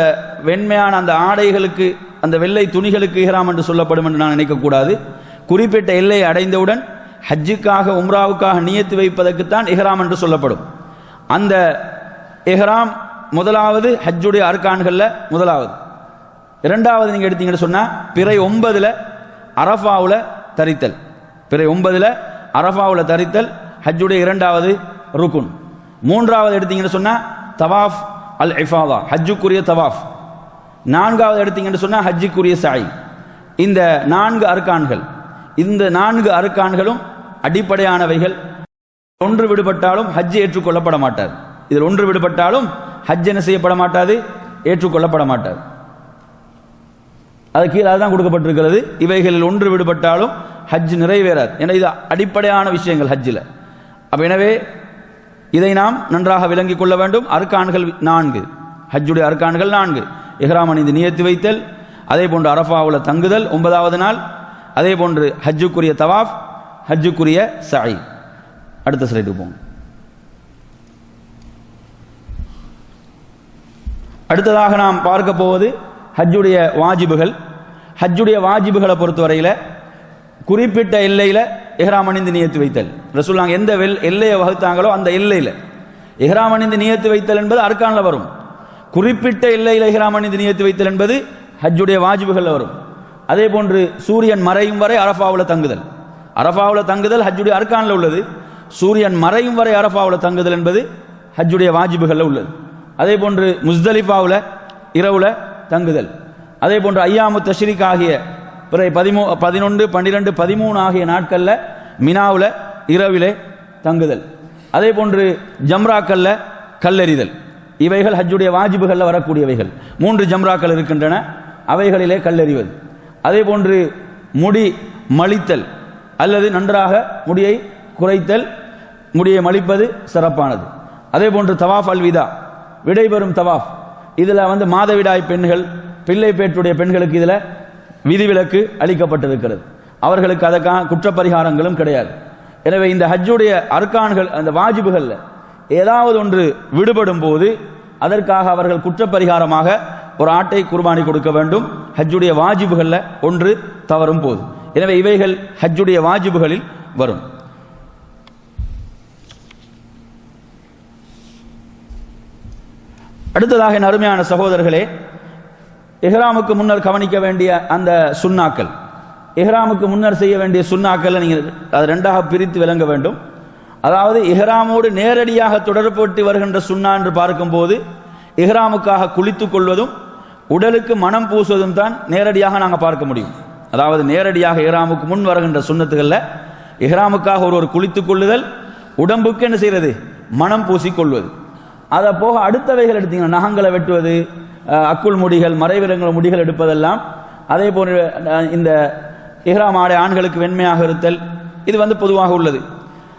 வெண்மையான அந்த ஆடைகளுக்கு அந்த வெள்ளை துணிகளுக்கு இஹ்ராம் என்று சொல்லப்படும் என்று நான் நினைக்கக்கூடாது. குறிப்பிட்ட எல்லை அடைந்தவுடன் ஹஜ்ஜுக்காக உம்ராவுக்காக நியத்து வைப்பதற்குத்தான் இஹ்ராம் என்று சொல்லப்படும். அந்த இஹ்ராம் முதலாவது ஹஜ்ஜுடைய அர்கான்கள்ல முதலாவது. இரண்டாவது நீங்க எடுத்தீங்கன்னு சொன்னா பிறை 9 அரஃபாவுல தரித்தல். பிறை 9 அரஃபாவுல தரித்தல் ஹஜ்ஜுடைய இரண்டாவது ருக்குன். மூன்றாவது எடுத்தீங்கன்னு சொன்னா தவாஃப் அல் இஃபாதா, ஹஜ்ஜுக்குரிய தவாஃப். நான்காவது எடுத்தீங்கன்னு சொன்னா ஹஜ்ஜுக்குரிய சாய். இந்த 4 அர்கான்கள், இந்த 4 அர்கான்களும் அடிப்படையானவைகள். ஒன்று விடுபட்டாலும் ஹஜ் ஏற்றுக்கொள்ளப்பட மாட்டாது. இதில் ஒன்று விடுபட்டாலும் ஹஜ் என்ன செய்யப்பட மாட்டாது, ஏற்றுக்கொள்ளப்பட மாட்டாது. அது கீழே அதுதான் கொடுக்கப்பட்டிருக்கிறது. இவைகளில் ஒன்று விடுபட்டாலும் ஹஜ் நிறைவேறாது. என இது அடிப்படையான விஷயங்கள் ஹஜ்ஜில். அப்ப எனவே இதை நாம் நன்றாக விளங்கிக் கொள்ள வேண்டும். அர்கான்கள் 4, ஹஜ்ஜுடைய அர்கான்கள் 4. இஹ்ராம் அணிந்து நியத்து வைத்தல், அதே போன்று அரஃபாவுல தங்குதல் 9வது நாள், அதே போன்று ஹஜ்ஜுக்குரிய தவாஃப், ஹஜ்ஜுக்குரிய சஐ. அடுத்த ஸ்லைடுக்கு போங்க. அடுத்ததாக நாம் பார்க்க போவது ஹஜ்ஜுடைய வாஜிபுகள். ஹஜ்ஜுடைய வாஜிபுகளை பொறுத்தவரையில் குறிப்பிட்ட எல்லையில் இஹ்ராம் அணிந்து நியத்து வைத்தல். ரசூலுல்லாஹ் எந்த எல்லையை வகுத்தாங்களோ அந்த எல்லையில் இஹ்ராம் அணிந்து நியத்து வைத்தல் என்பது அர்கான்ல வரும். குறிப்பிட்ட எல்லையில் இஹ்ராம் அணிந்து நியத்து வைத்தல் என்பது ஹஜ்ஜுடைய வாஜிபுகளில் வரும். அதே போன்று சூரியன் மறையும் வரை அரஃபாவுல தங்குதல். அரஃபாவுல தங்குதல் ஹஜ்ஜுடைய அர்கான்ல உள்ளது. சூரியன் மறையும் வரை அரஃபாவுல தங்குதல் என்பது ஹஜ்ஜுடைய வாஜிபுகளில் உள்ளது. அதே போன்று முஸ்தலிஃபாவுல இரவுல தங்குதல். அதே போன்று ஐயாமு தஷ்ரீக் ஆகிய பிற 11, 12, 13 ஆகிய நாட்கள்ல மினாவுல இரவிலே தங்குதல். அதே போன்று ஜம்ராக்கல்ல கல்லெறிதல். இவைகள் ஹஜ்ஜுடைய வாஜிபுகள்ல வரக்கூடியவைகள். 3 ஜம்ராக்கள் இருக்கின்றன, அவைகளிலே கல்லெறிவது. அதே போன்று முடி மலித்தல் அல்லது நன்றாக முடியை குறைத்தல், முடியை மலிப்பது சிறப்பானது. அதே போன்று தவாஃப் அல் விதா, விடைபெறும் தவாஃப். இதுல மாதவிடாய் பெண்கள், பிள்ளை பேற்றுடைய பெண்களுக்கு இதுல விதிவிலக்கு அளிக்கப்பட்டிருக்கிறது. அவர்களுக்கு அதற்கான குற்றப்பரிகாரங்களும் கிடையாது. எனவே இந்த ஹஜ்ஜுடைய அர்கான்கள் அந்த வாஜிபுகள்ல ஏதாவது ஒன்று விடுபடும் போது அதற்காக அவர்கள் குற்றப்பரிகாரமாக ஒரு ஆட்டை குர்பானி கொடுக்க வேண்டும். ஹஜ்ஜுடைய வாஜிபுகள்ல ஒன்று தவறும் போது. எனவே இவைகள் ஹஜ்ஜுடைய வாஜிபுகளில் வரும். அடுத்ததாக என் அருமையான சகோதரர்களே, இஹ்ராமுக்கு முன்னர் கவனிக்க வேண்டிய அந்த சுன்னாக்கள், இஹ்ராமுக்கு முன்னர் செய்ய வேண்டிய சுன்னாக்கள் நீங்கள் அது 2ஆக பிரித்து விளங்க வேண்டும். அதாவது இஹ்ராமோடு நேரடியாக தொடர்பட்டு வருகின்ற சுன்னா என்று பார்க்கும்போது இஹ்ராமுக்காக குளித்துக் கொள்வதும் உடலுக்கு மனம் பூசுவதும் தான் நேரடியாக நாங்கள் பார்க்க முடியும். அதாவது நேரடியாக இஹ்ராமுக்கு முன் வருகின்ற சுன்னத்துகளில் இஹ்ராமுக்காக ஒருவர் குளித்துக் கொள்ளுதல், உடம்புக்கு என்ன செய்யறது, மனம் பூசிக்கொள்வது. அதை போக அடுத்தவைகள் எடுத்தீங்கன்னா நகங்களை வெட்டுவது, அக்குள் முடிகள், மறைவிரங்கள் முடிகள் எடுப்பதெல்லாம், அதே போன்ற இந்த இஹ்ராம் ஆடை ஆண்களுக்கு வெண்மையாக இருத்தல், இது பொதுவாக உள்ளது.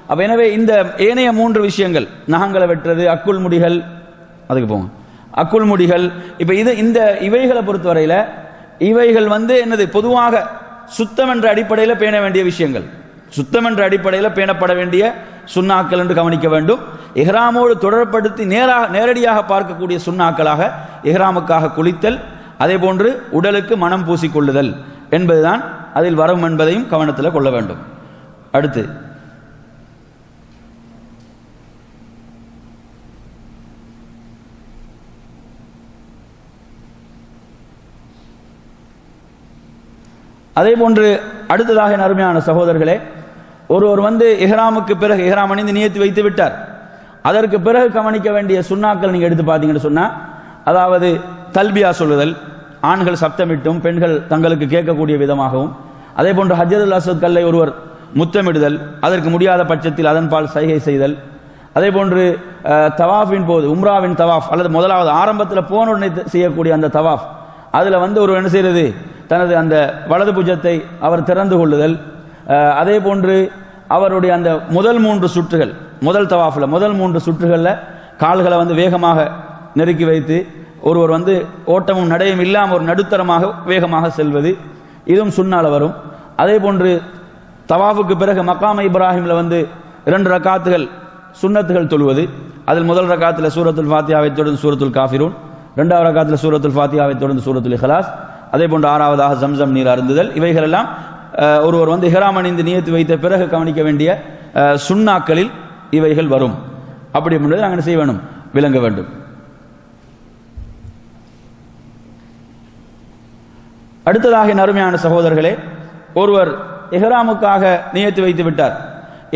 அப்ப எனவே இந்த ஏனைய 3 விஷயங்கள், நகங்களை வெட்டுறது, அக்குள் முடிகள், அதுக்கு போங்க, அக்குள் முடிகள், இப்ப இந்த இவைகளை பொறுத்தவரையில இவைகள் என்னது, பொதுவாக சுத்தம் என்ற அடிப்படையில் பேண வேண்டிய விஷயங்கள், சுத்தம் என்ற அடிப்படையில் பேணப்பட வேண்டிய சுன்னாக்கள் என்று கவனிக்க வேண்டும். இஹ்ராமோடு தொடர்படுத்தி நேரடியாக பார்க்கக்கூடிய சுன்னாக்களாக இஹ்ராமுக்காக குளித்தல், அதே போன்று உடலுக்கு மனம் பூசிக்கொள்ளுதல் என்பதுதான் அதில் வரும் என்பதையும் கவனத்தில் கொள்ள வேண்டும். அடுத்து அதே போன்று அடுத்ததாக அருமையான சகோதரர்களே, ஒருவர் இஹ்ராமுக்கு பிறகு இஹ்ராம் அணிந்து நியத்து வைத்து விட்டார், அதற்கு பிறகு கவனிக்க வேண்டிய சுன்னாக்கள் நீங்க எடுத்து பார்த்தீங்கன்னு சொன்னா, அதாவது தல்பியா சொல்லுதல், ஆண்கள் சப்தமிட்டும் பெண்கள் தங்களுக்கு கேட்கக்கூடிய விதமாகவும், அதே போன்று ஹஜ்ஜருல் அஸ்வத் கல்லை ஒருவர் முத்தமிடுதல், அதற்கு முடியாத பட்சத்தில் அதன் பால் சைகை செய்தல், அதே போன்று தவாஃபின் போது உம்ராவின் தவாஃப் அல்லது முதலாவது ஆரம்பத்தில் போன உடனே செய்யக்கூடிய அந்த தவாஃப், அதுல ஒரு என்ன செய்யறது, தனது அந்த வலது புஜத்தை அவர் திறந்து கொள்ளுதல், அதே போன்று அவருடைய அந்த முதல் 3 சுற்றுகள், முதல் தவாஃபில் முதல் 3 சுற்றுகளில் கால்களை வேகமாக நெருக்கி வைத்து ஒருவர் ஓட்டமும் நடையும் இல்லாமல் ஒரு நடுத்தரமாக வேகமாக செல்வது, இதுவும் சுன்னால வரும். அதே போன்று தவாஃபுக்கு பிறகு மக்காம இப்ராஹிம்ல 2 ரக்காத்துகள் சுன்னத்துகள் தொழுவது, அதில் முதல் ரக்காத்தில் சூரத்துல் ஃபாத்தியாவை தொடர்ந்து சூரத்துல் காஃபிரூன், 2வது ரக்காத்தில் சூரத்துல் ஃபாத்தியாவை தொடர்ந்து சூரத்துல் இஹ்லாஸ், அதே போன்று 6வதாக ஜம்சம் நீர் அருந்துதல், இவைகள் எல்லாம் ஒருவர் இஹ்ராம் அணிந்து நியத்து வைத்த பிறகு கவனிக்க வேண்டிய சுன்னாக்களில் இவைகள் வரும். அப்படி என்பதை நாங்கள் செய்ய வேண்டும், விளங்க வேண்டும். அடுத்ததாக அருமையான சகோதரர்களே, ஒருவர் இஹ்ராமுக்காக நியத்து வைத்து விட்டார்,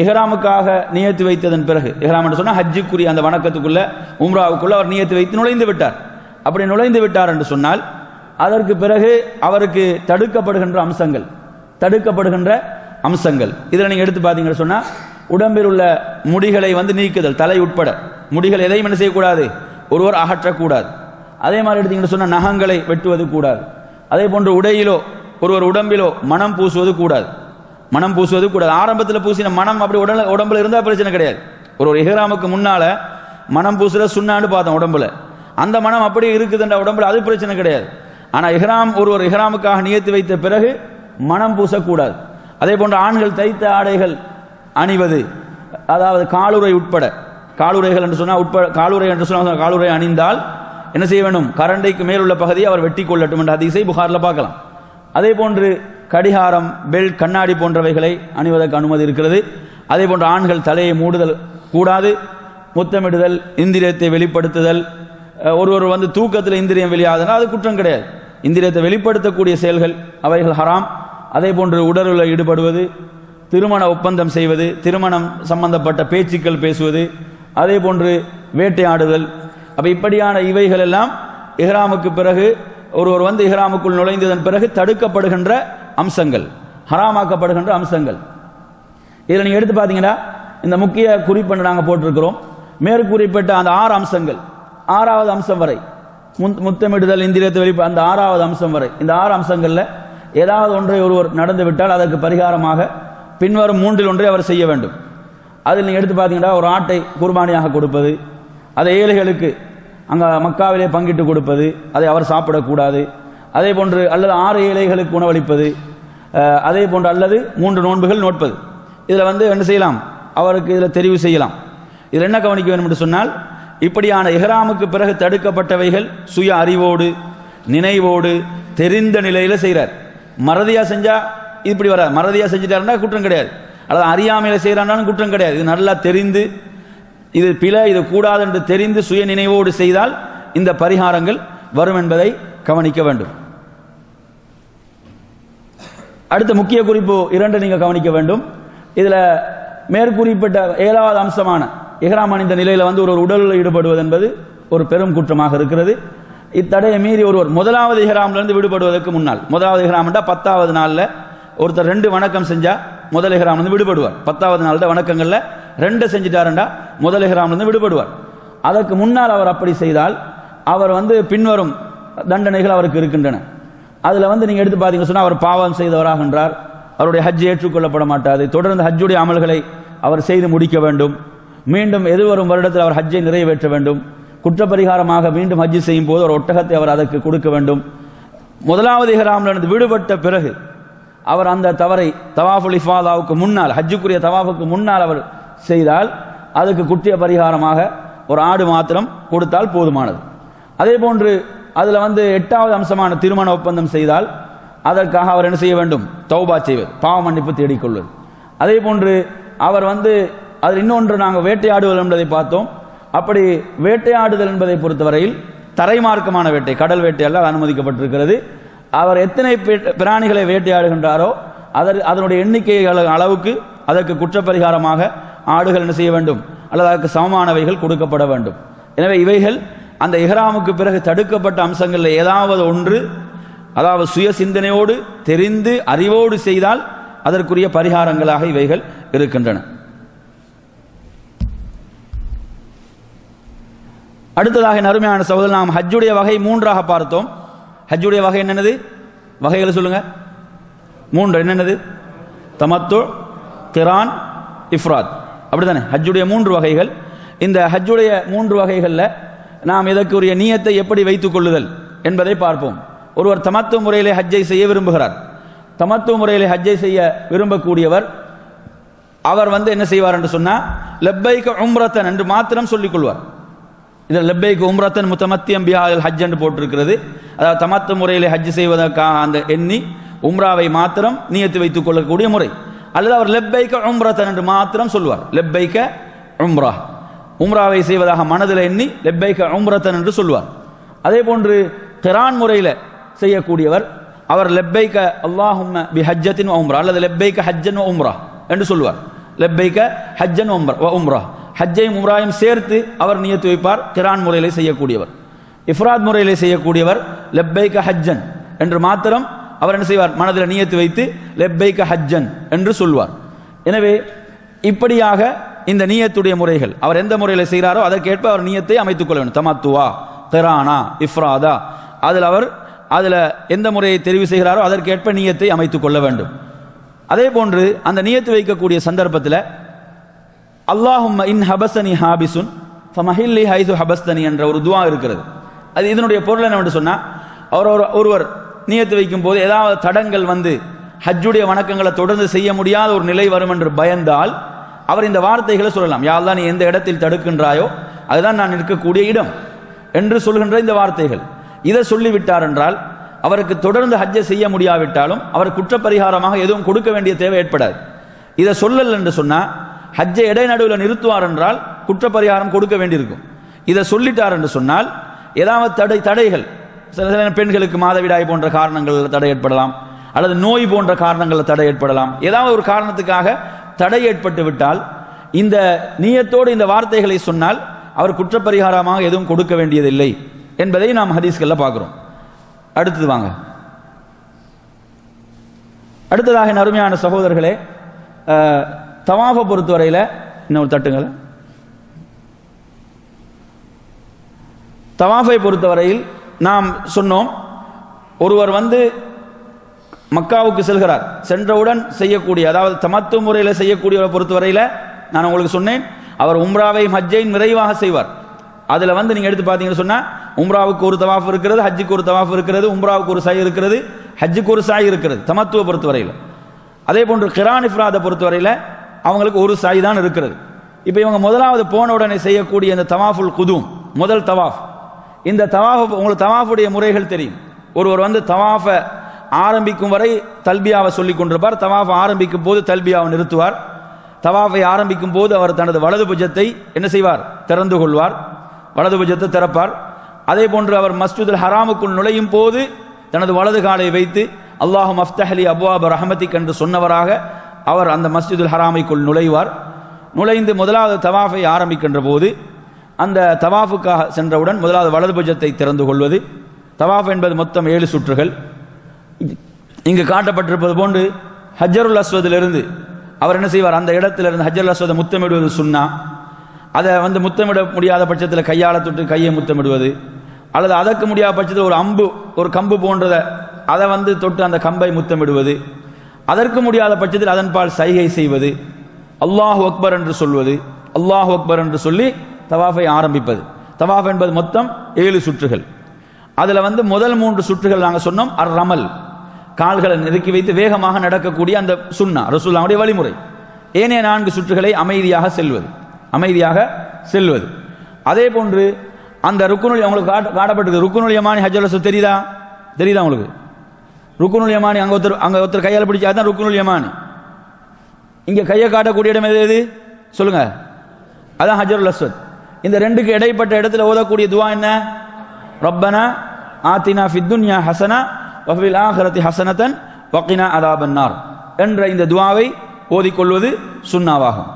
இஹ்ராமுக்காக நியத்து வைத்ததன் பிறகு, இஹ்ராம் என்று சொன்னால் ஹஜ்ஜுக்குரிய அந்த வணக்கத்துக்குள்ள உம்ராவுக்குள்ள அவர் நியத்து வைத்து நுழைந்து விட்டார். அப்படி நுழைந்து விட்டார் என்று சொன்னால் அதற்கு பிறகு அவருக்கு தடுக்கப்படுகின்ற அம்சங்கள் இதில் நீங்க எடுத்து பார்த்தீங்கன்னு சொன்னா, உடம்பில் உள்ள முடிகளை நீக்குதல், தலை உட்பட முடிகள் எதையும் என்ன செய்யக்கூடாது, ஒருவர் அகற்றக்கூடாது. அதே மாதிரி எடுத்தீங்கன்னு சொன்னா நகங்களை வெட்டுவது கூடாது. அதே போன்று உடையிலோ ஒருவர் உடம்பிலோ மனம் பூசுவது கூடாது, ஆரம்பத்தில் பூசின மனம் அப்படி உடம்புல இருந்தால் பிரச்சனை கிடையாது. ஒரு இஹ்ராமுக்கு முன்னால மனம் பூசுற சுண்ணான்னு பார்த்தோம் உடம்புல, அந்த மனம் அப்படியே இருக்குதுன்ற உடம்புல, அது பிரச்சனை கிடையாது. ஆனா ஒருவர் இஹ்ராமுக்காக நியத்து வைத்த பிறகு மனம் பூசக்கூடாது. அதே போன்று ஆண்கள் தைத்த ஆடைகள் அணிவது, அதாவது காலுறை உட்பட, காலுறைகள் என்று சொன்னால் காலுறை அணிந்தால் என்ன செய்ய வேண்டும், கரண்டைக்கு மேல் உள்ள பகுதியை அவர் வெட்டி கொள்ளட்டும் என்ற ஹதீஸை புகார்ல பார்க்கலாம். அதே போன்று கடிகாரம், பெல்ட், கண்ணாடி போன்றவைகளை அணிவதற்கு அனுமதி இருக்கிறது. அதே போன்று ஆண்கள் தலையை மூடுதல் கூடாது. முத்தமிடுதல், இந்திரியத்தை வெளிப்படுத்துதல், ஒருவர் தூக்கத்தில் இந்திரியம் வெளியாகுதுன்னா அது குற்றம் கிடையாது. இந்திரியத்தை வெளிப்படுத்தக்கூடிய செயல்கள் அவைகள் ஹராம். அதே போன்று உடலில் ஈடுபடுவது, திருமண ஒப்பந்தம் செய்வது, திருமணம் சம்பந்தப்பட்ட பேச்சுக்கள் பேசுவது, அதே போன்று வேட்டையாடுதல், அப்ப இப்படியான இவைகள் எல்லாம் இஹ்ராமுக்கு பிறகு ஒருவர் இஹ்ராமுக்குள் நுழைந்ததன் பிறகு தடுக்கப்படுகின்ற அம்சங்கள், ஹராமாக்கப்படுகின்ற அம்சங்கள். இதில் நீங்க எடுத்து பார்த்தீங்கன்னா இந்த முக்கிய குறிப்பு நாங்கள் போட்டிருக்கிறோம். மேற்குறிப்பிட்ட அந்த 6 அம்சங்கள், 6வது அம்சம் வரை, முத்தமிடுதல், இந்திரியத்தை வெளிப்பாடு, அந்த 6வது அம்சம் வரை, இந்த 6 அம்சங்கள்ல ஏதாவது ஒன்றை ஒருவர் நடந்து விட்டால் அதற்கு பரிகாரமாக பின்வரும் 3இல் ஒன்றை அவர் செய்ய வேண்டும். அதில் நீங்க எடுத்து பார்த்தீங்கன்னா ஒரு ஆட்டை குர்பானியாக கொடுப்பது, அதை ஏழைகளுக்கு அங்க மக்காவிலே பங்கிட்டு கொடுப்பது, அதை அவர் சாப்பிடக்கூடாது. அதே போன்று அல்லது 6 ஏழைகளுக்கு உணவளிப்பது, அதே போன்று அல்லது 3 நோன்புகள் நோட்பது. இதுல என்ன செய்யலாம், அவருக்கு இதுல தெரிவு செய்யலாம். இதில் என்ன கவனிக்க வேண்டும் என்று சொன்னால், இப்படியான இஹ்ராமுக்கு பிறகு தடுக்கப்பட்டவைகள் சுய அறிவோடு நினைவோடு தெரிந்த நிலையில செய்கிறார். மறதியா செஞ்சா இப்படி வர, மறதியா செஞ்சுட்டாருன்னா குற்றம் கிடையாது, அல்லது அறியாமையில செய்யறாலும் குற்றம் கிடையாது. இது நல்லா தெரிந்து, இது பிழை, இது கூடாது என்று தெரிந்து சுய நினைவோடு செய்தால் இந்த பரிகாரங்கள் வரும் என்பதை கவனிக்க வேண்டும். அடுத்த முக்கிய குறிப்பு 2 நீங்க கவனிக்க வேண்டும். இதுல மேற்குறிப்பிட்ட 7வது அம்சமான இஹ்ராம் அணிந்த நிலையில ஒரு உடலில் ஈடுபடுவது என்பது ஒரு பெரும் குற்றமாக இருக்கிறது. இத்தடையை மீறி ஒருவர் முதலாவது இஹ்ராமிலிருந்து விடுபடுவதற்கு முன்னால், முதலாவது இஹ்ராம்னா 10வது நாளில் ஒருத்தர் 2 வணக்கம் செஞ்சா முதல் இஹ்ராம்லேருந்து விடுபடுவார். 10வது நாளில் வணக்கங்களில் 2 செஞ்சுட்டாருண்டா முதல் இஹ்ராம்லேருந்து விடுபடுவார். அதற்கு முன்னால் அவர் அப்படி செய்தால் அவர் பின்வரும் தண்டனைகள் அவருக்கு இருக்கின்றன. அதில் நீங்கள் எடுத்து பார்த்தீங்கன்னு சொன்னால் அவர் பாவம் செய்தவராகின்றார், அவருடைய ஹஜ் ஏற்றுக்கொள்ளப்பட மாட்டாது, தொடர்ந்து ஹஜ்ஜுடைய அமல்களை அவர் செய்து முடிக்க வேண்டும், மீண்டும் எதிர்வரும் வருடத்தில் அவர் ஹஜ்ஜை நிறைவேற்ற வேண்டும், குற்றப்பரிகாரமாக மீண்டும் ஹஜ்ஜு செய்யும் போது ஒரு ஒட்டகத்தை அவர் அதற்கு கொடுக்க வேண்டும். முதலாவது இஹ்ராமிலிருந்து விடுபட்ட பிறகு அவர் அந்த தவறை தவாஃபுல் இஃபாதாவுக்கு முன்னால், ஹஜ்ஜுக்குரிய தவாஃபுக்கு முன்னால் அவர் செய்தால் அதுக்கு குற்ற பரிகாரமாக ஒரு ஆடு மாத்திரம் கொடுத்தால் போதுமானது. அதே போன்று அதில் 8வது அம்சமான திருமண ஒப்பந்தம் செய்தால் அதற்காக அவர் என்ன செய்ய வேண்டும்? தௌபா செய்வது, பாவ மன்னிப்பு தேடிக்கொள்வது. அதே போன்று அவர் அதில் இன்னொன்று நாங்கள் வேட்டையாடுவது என்பதை பார்த்தோம். அப்படி வேட்டையாடுதல் என்பதை பொறுத்தவரையில் தரைமார்க்கமான வேட்டை, கடல் வேட்டை அல்ல அனுமதிக்கப்பட்டிருக்கிறது. அவர் எத்தனை பிராணிகளை வேட்டையாடுகின்றாரோ அதனுடைய எண்ணிக்கை அளவுக்கு அதற்கு குற்றப்பரிகாரமாக ஆடுகள் என்ன செய்ய வேண்டும், அல்லது அதற்கு சமமானவைகள் கொடுக்கப்பட வேண்டும். எனவே இவைகள் அந்த இஹ்ராமுக்கு பிறகு தடுக்கப்பட்ட அம்சங்களில் ஏதாவது ஒன்று, அதாவது சுய சிந்தனையோடு தெரிந்து அறிவோடு செய்தால் அதற்குரிய பரிகாரங்களாக இவைகள் இருக்கின்றன. அடுத்ததாக அருமையான சகோதரர், நாம் ஹஜ்ஜுடைய வகை 3ஆக பார்த்தோம். ஹஜ்ஜுடைய வகை என்னென்னது? வகைகள் சொல்லுங்க. 3 என்னென்னது? தமத்து, கிரான், இஃப்ராத், அப்படித்தானே ஹஜ்ஜுடைய 3 வகைகள். இந்த ஹஜ்ஜுடைய 3 வகைகளில் நாம் இதற்குரிய நியத்தை எப்படி வைத்துக் கொள்ளுதல் என்பதை பார்ப்போம். ஒருவர் தமத்து முறையிலே ஹஜ்ஜை செய்ய விரும்புகிறார். தமத்து முறையிலே ஹஜ்ஜை செய்ய விரும்பக்கூடியவர் அவர் என்ன செய்வார் என்று சொன்னால் லப்பைக உம்ரத்தன் என்று மாத்திரம் சொல்லிக் கொள்வார். இதில் லப்பைக உம்ரத்தன் முத்தமத்தியம் பிஹால் ஹஜ் என்று போட்டிருக்கிறது. அதாவது தமத்து முறையிலே ஹஜ் செய்வதற்காக அந்த எண்ணி உம்ராவை மாத்திரம் நியத்து வைத்துக் கொள்ளக்கூடிய முறை. அல்லது அவர் லப்பைக உம்ரத்தன் என்று மாத்திரம் சொல்வார். லப்பைக உம்ரா, உம்ராவை செய்வதாக மனதில் எண்ணி லப்பைக உம்ரத்தன் என்று சொல்வார். அதே போன்று கிரான் முறையில் செய்யக்கூடியவர் அவர் லப்பைக அல்லாஹும்ம பி ஹஜ்ஜத்தின் உம்ரா அல்லது லப்பைக ஹஜ்ஜன் உம்ரா என்று சொல்வார். லப்பைக ஹஜ்ஜன் உம்ரா, ஹஜ்ஜையும் உம்ராயும் சேர்த்து அவர் நியத்து வைப்பார். கிரான் முறையிலே செய்யக்கூடியவர். இஃப்ராத் முறையிலே செய்யக்கூடியவர் லப்பைக ஹஜ்ஜன் என்று மாத்திரம் அவர் என்ன செய்வார்? மனதில் நியத்து வைத்து லப்பைக ஹஜ்ஜன் என்று சொல்வார். எனவே இப்படியாக இந்த நியத்துடைய முறைகள் அவர் எந்த முறையில் செய்கிறாரோ அதற்கேற்ப அவர் நியத்தை அமைத்துக் கொள்ள வேண்டும். தமத்துவா, கிரானா, இஃப்ராதா, அதில் எந்த முறையை தெரிவு செய்கிறாரோ அதற்கேற்ப நியத்தை அமைத்துக் கொள்ள வேண்டும். அதே போன்று அந்த நியத்து வைக்கக்கூடிய சந்தர்ப்பத்தில் அல்லாஹும்ம இன் ஹபஸ்தனி ஹாபிசுன் ஃபமஹில்லி ஹைது ஹபஸ்தனி என்ற ஒரு துவா இருக்கிறது. அது இதனுடைய பொருள் என்னவென்று சொன்னால், ஒருவர் நியத்து வைக்கும் போது ஏதாவது தடங்கள் ஹஜ்ஜுடைய வணக்கங்களை தொடர்ந்து செய்ய முடியாத ஒரு நிலை வரும் என்று பயந்தால் அவர் இந்த வார்த்தைகளை சொல்லலாம். யா அல்லாஹ், நீ எந்த இடத்தில் தடுக்கின்றாயோ அதுதான் நான் இருக்கக்கூடிய இடம் என்று சொல்கின்ற இந்த வார்த்தைகள். இதை சொல்லிவிட்டார் என்றால் அவருக்கு தொடர்ந்து ஹஜ்ஜை செய்ய முடியாவிட்டாலும் அவர் குற்றப்பரிகாரமாக எதுவும் கொடுக்க வேண்டிய தேவை ஏற்படாது. இதை சொல்லல் என்று சொன்னால் ஹஜ்ஜை இடைநடுவில் நிறுத்துவார் என்றால் குற்றப்பரிகாரம் கொடுக்க வேண்டியிருக்கும். இதை சொல்லிட்டார் என்று சொன்னால் ஏதாவது தடைகள், சில பெண்களுக்கு மாதவிடாய் போன்ற காரணங்களில் தடை ஏற்படலாம், அல்லது நோய் போன்ற காரணங்களில் தடை ஏற்படலாம். ஏதாவது ஒரு காரணத்துக்காக தடை ஏற்பட்டு விட்டால் இந்த நியத்தோடு இந்த வார்த்தைகளை சொன்னால் அவர் குற்றப்பரிகாரமாக எதுவும் கொடுக்க வேண்டியதில்லை என்பதை நாம் ஹதீஸ்களில் பார்க்கிறோம். அடுத்தது வாங்க. அடுத்ததாக அருமையான சகோதரர்களே, தவாஃபை பொறுத்தவரையில் இன்னொரு தட்டுங்கள். தவாஃபை பொறுத்தவரையில் நாம் சொன்னோம், ஒருவர் மக்காவுக்கு செல்கிறார், சென்றவுடன் செய்யக்கூடிய, அதாவது தமத்து முறையில் செய்யக்கூடியவரை பொறுத்தவரையில் நான் உங்களுக்கு சொன்னேன், அவர் உம்ராவை ஹஜ்ஜையும் நிறைவாக செய்வார். அதில் நீங்கள் எடுத்து பார்த்தீங்கன்னு சொன்னால் உம்ராவுக்கு ஒரு தவாஃப் இருக்கிறது, ஹஜ்ஜுக்கு ஒரு தவாஃப் இருக்கிறது, உம்ராவுக்கு ஒரு சாய் இருக்கிறது, ஹஜ்ஜுக்கு ஒரு சாய் இருக்கிறது தமத்துவை பொறுத்தவரையில். அதே போன்று கிரான் இஃப்ராதை பொறுத்தவரையில் அவங்களுக்கு ஒரு சாய் தான் இருக்கிறது. இப்போ இவங்க முதலாவது போன உடனே செய்யக்கூடிய இந்த தவாஃபுல் குதூம், முதல் தவாஃப், இந்த தவாஃப் உங்களுக்கு தவாஃபுடைய முறைகள் தெரியும். ஒருவர் தவாஃபை ஆரம்பிக்கும் வரை தல்பியாவை சொல்லிக் கொண்டிருப்பார். தவாஃபை ஆரம்பிக்கும் போது தல்பியாவை நிறுத்துவார். தவாஃபை ஆரம்பிக்கும் போது அவர் தனது வலது புஜத்தை என்ன செய்வார்? திறந்து கொள்வார், வலது புஜத்தை திறப்பார். அதே போன்று அவர் மஸ்ஜிதுல் ஹராமுக்குள் நுழையும் போது தனது வலது காலை வைத்து அல்லாஹு மஃப்தஹ்லி அப்வாப ரஹமதிக் என்று சொன்னவராக அவர் அந்த மஸ்ஜிதுல் ஹராமைக்குள் நுழைவார். நுழைந்து முதலாவது தவாஃபை ஆரம்பிக்கின்ற போது அந்த தவாஃபுக்காக சென்றவுடன் முதலாவது வலது புஜத்தை திறந்து கொள்வது, தவாஃப் என்பது மொத்தம் 7 சுற்றுகள். இங்கு காட்டப்பட்டிருப்பது போன்று ஹஜ்ஜருல் அஸ்வதிலிருந்து அவர் என்ன செய்வார், அந்த இடத்திலிருந்து ஹஜ்ஜருல் அஸ்வதை முத்தமிடுவது சுன்னா. அதை முத்தமிட முடியாத பட்சத்தில் கையாள தொட்டு கையை முத்தமிடுவது, அல்லது அதற்கு முடியாத பட்சத்தில் ஒரு அம்பு ஒரு கம்பு போன்றதை அதை தொட்டு அந்த கம்பை முத்தமிடுவது, அதற்கு முடியாத பட்சத்தில் அதன்பால் சைகை செய்வது, அல்லாஹு அக்பர் என்று சொல்வது, அல்லாஹு அக்பர் என்று சொல்லி தவாஃபை ஆரம்பிப்பது. தவாஃப் என்பது மொத்தம் 7 சுற்றுகள். அதுல முதல் 3 சுற்றுகள் நாங்கள் சொன்னோம் அர் ரமல், கால்களை நெருக்கி வைத்து வேகமாக நடக்கக்கூடிய அந்த சுன்னா ரசூலுல்லாஹ்வுடைய வழிமுறை. ஏனைய 4 சுற்றுகளை அமைதியாக செல்வது. அதே போன்று அந்த ருக்குனுல் உங்களுக்கு காட்டப்பட்டிருக்கு. ருக்குனுல் யமானி ஹஜ்ஜுல் அஸ்வத் தெரியுதா உங்களுக்கு? ருக்குனுல் யமானி அங்க ஒருத்தர் கையால் பிடிச்சா தான் ருக்குனுல் யமானி. இங்க கையை காட்டக்கூடிய இடம் எது சொல்லுங்க? அதான் ஹஜ்ஜுல் அஸ்வத். இந்த ரெண்டுக்கு இடைப்பட்ட இடத்துல ஓதக்கூடிய துவா என்ன? ரப்பனா ஆத்தினா ஃபித் துன்யா ஹஸனா வ ஃபில் ஆখিরাতি ஹஸனத்தன் வகினா அஸாபன்னார் என்ற இந்த துவாவை ஓதிக்கொள்வது சுன்னாவாகும்.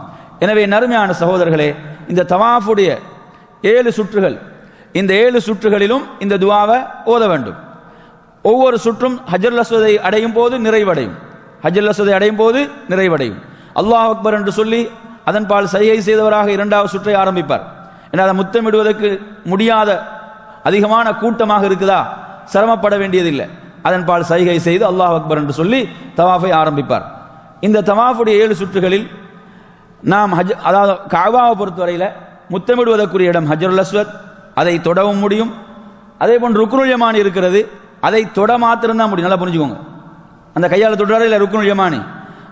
எனவே நறுமையான சகோதரர்களே, இந்த தவாஃபுடைய 7 சுற்றுகள், இந்த 7 சுற்றுகளிலும் இந்த துவாவை ஓத வேண்டும். ஒவ்வொரு சுற்றும் ஹஜ்ஜுல் அஸ்வதை அடையும் போது நிறைவடையும். அல்லாஹ் அக்பர் என்று சொல்லி அதன்பால் சைகை செய்தவராக 2வது சுற்றை ஆரம்பிப்பார். ஏன்னா அதை முத்தமிடுவதற்கு முடியாத அதிகமான கூட்டமாக இருக்குதா, சிரமப்பட வேண்டியதில்லை. அதன்பால் சைகை செய்து அல்லாஹ் அக்பர் என்று சொல்லி தவாஃபை ஆரம்பிப்பார். இந்த தவாஃபுடைய 7 சுற்றுகளில் நாம் அதாவது கஅபாவை பொறுத்தவரையில் முத்தமிடுவதற்குரிய இடம் ஹஜ்ஜுல் அஸ்வத், அதை தொடவும் முடியும். அதே போன்று ருக்குனுல் யமானி இருக்கிறது, அதை தொட மாத்திரம்தான் முடியும். நல்லா புரிஞ்சுக்கோங்க. அந்த கையால் தொடுறாரு இல்லை ருக்குனுல் யமானி,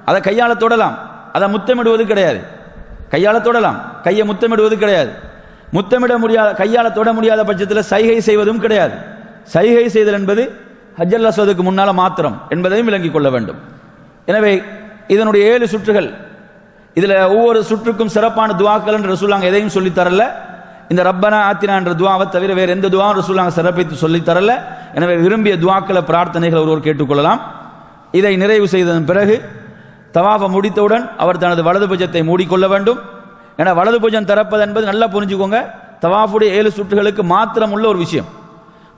அதை கையால் தொடலாம், அதை முத்தமிடுவது கிடையாது. கையால் தொடலாம், கையை முத்தமிடுவது கிடையாது. முத்தமிட முடியாத கையால் தொட முடியாத பட்சத்தில் சைகை செய்வதும் கிடையாது. சைகை செய்தல் என்பது ஹஜ்ஜுல் அஸ்வதுக்கு முன்னால மாத்திரம் என்பதையும் விளங்கிக் கொள்ள வேண்டும். எனவே இதனுடைய 7 சுற்றுகள், இதுல ஒவ்வொரு சுற்றுக்கும் சிறப்பான துவாக்கள் என்று ரசூலுல்லாஹ் எதையும் சொல்லித் தரல. இந்த ரப்பனா ஆத்தினா என்ற துவாவை தவிர வேறு எந்த துவாவும் ரசூலுல்லாஹ் சிறப்பித்து சொல்லித் தரல. எனவே விரும்பிய துவாக்களை பிரார்த்தனைகள் ஒருவர் கேட்டுக்கொள்ளலாம். இதை நிறைவு செய்ததன் பிறகு தவாஃபை முடித்தவுடன் அவர் தனது வலது புஜத்தை மூடிக்கொள்ள வேண்டும். ஏன்னா வலது புஜம் திறப்பது என்பது நல்லா புரிஞ்சுக்கோங்க, தவாஃபுடைய 7 சுற்றுகளுக்கு மாத்திரம் உள்ள ஒரு விஷயம்.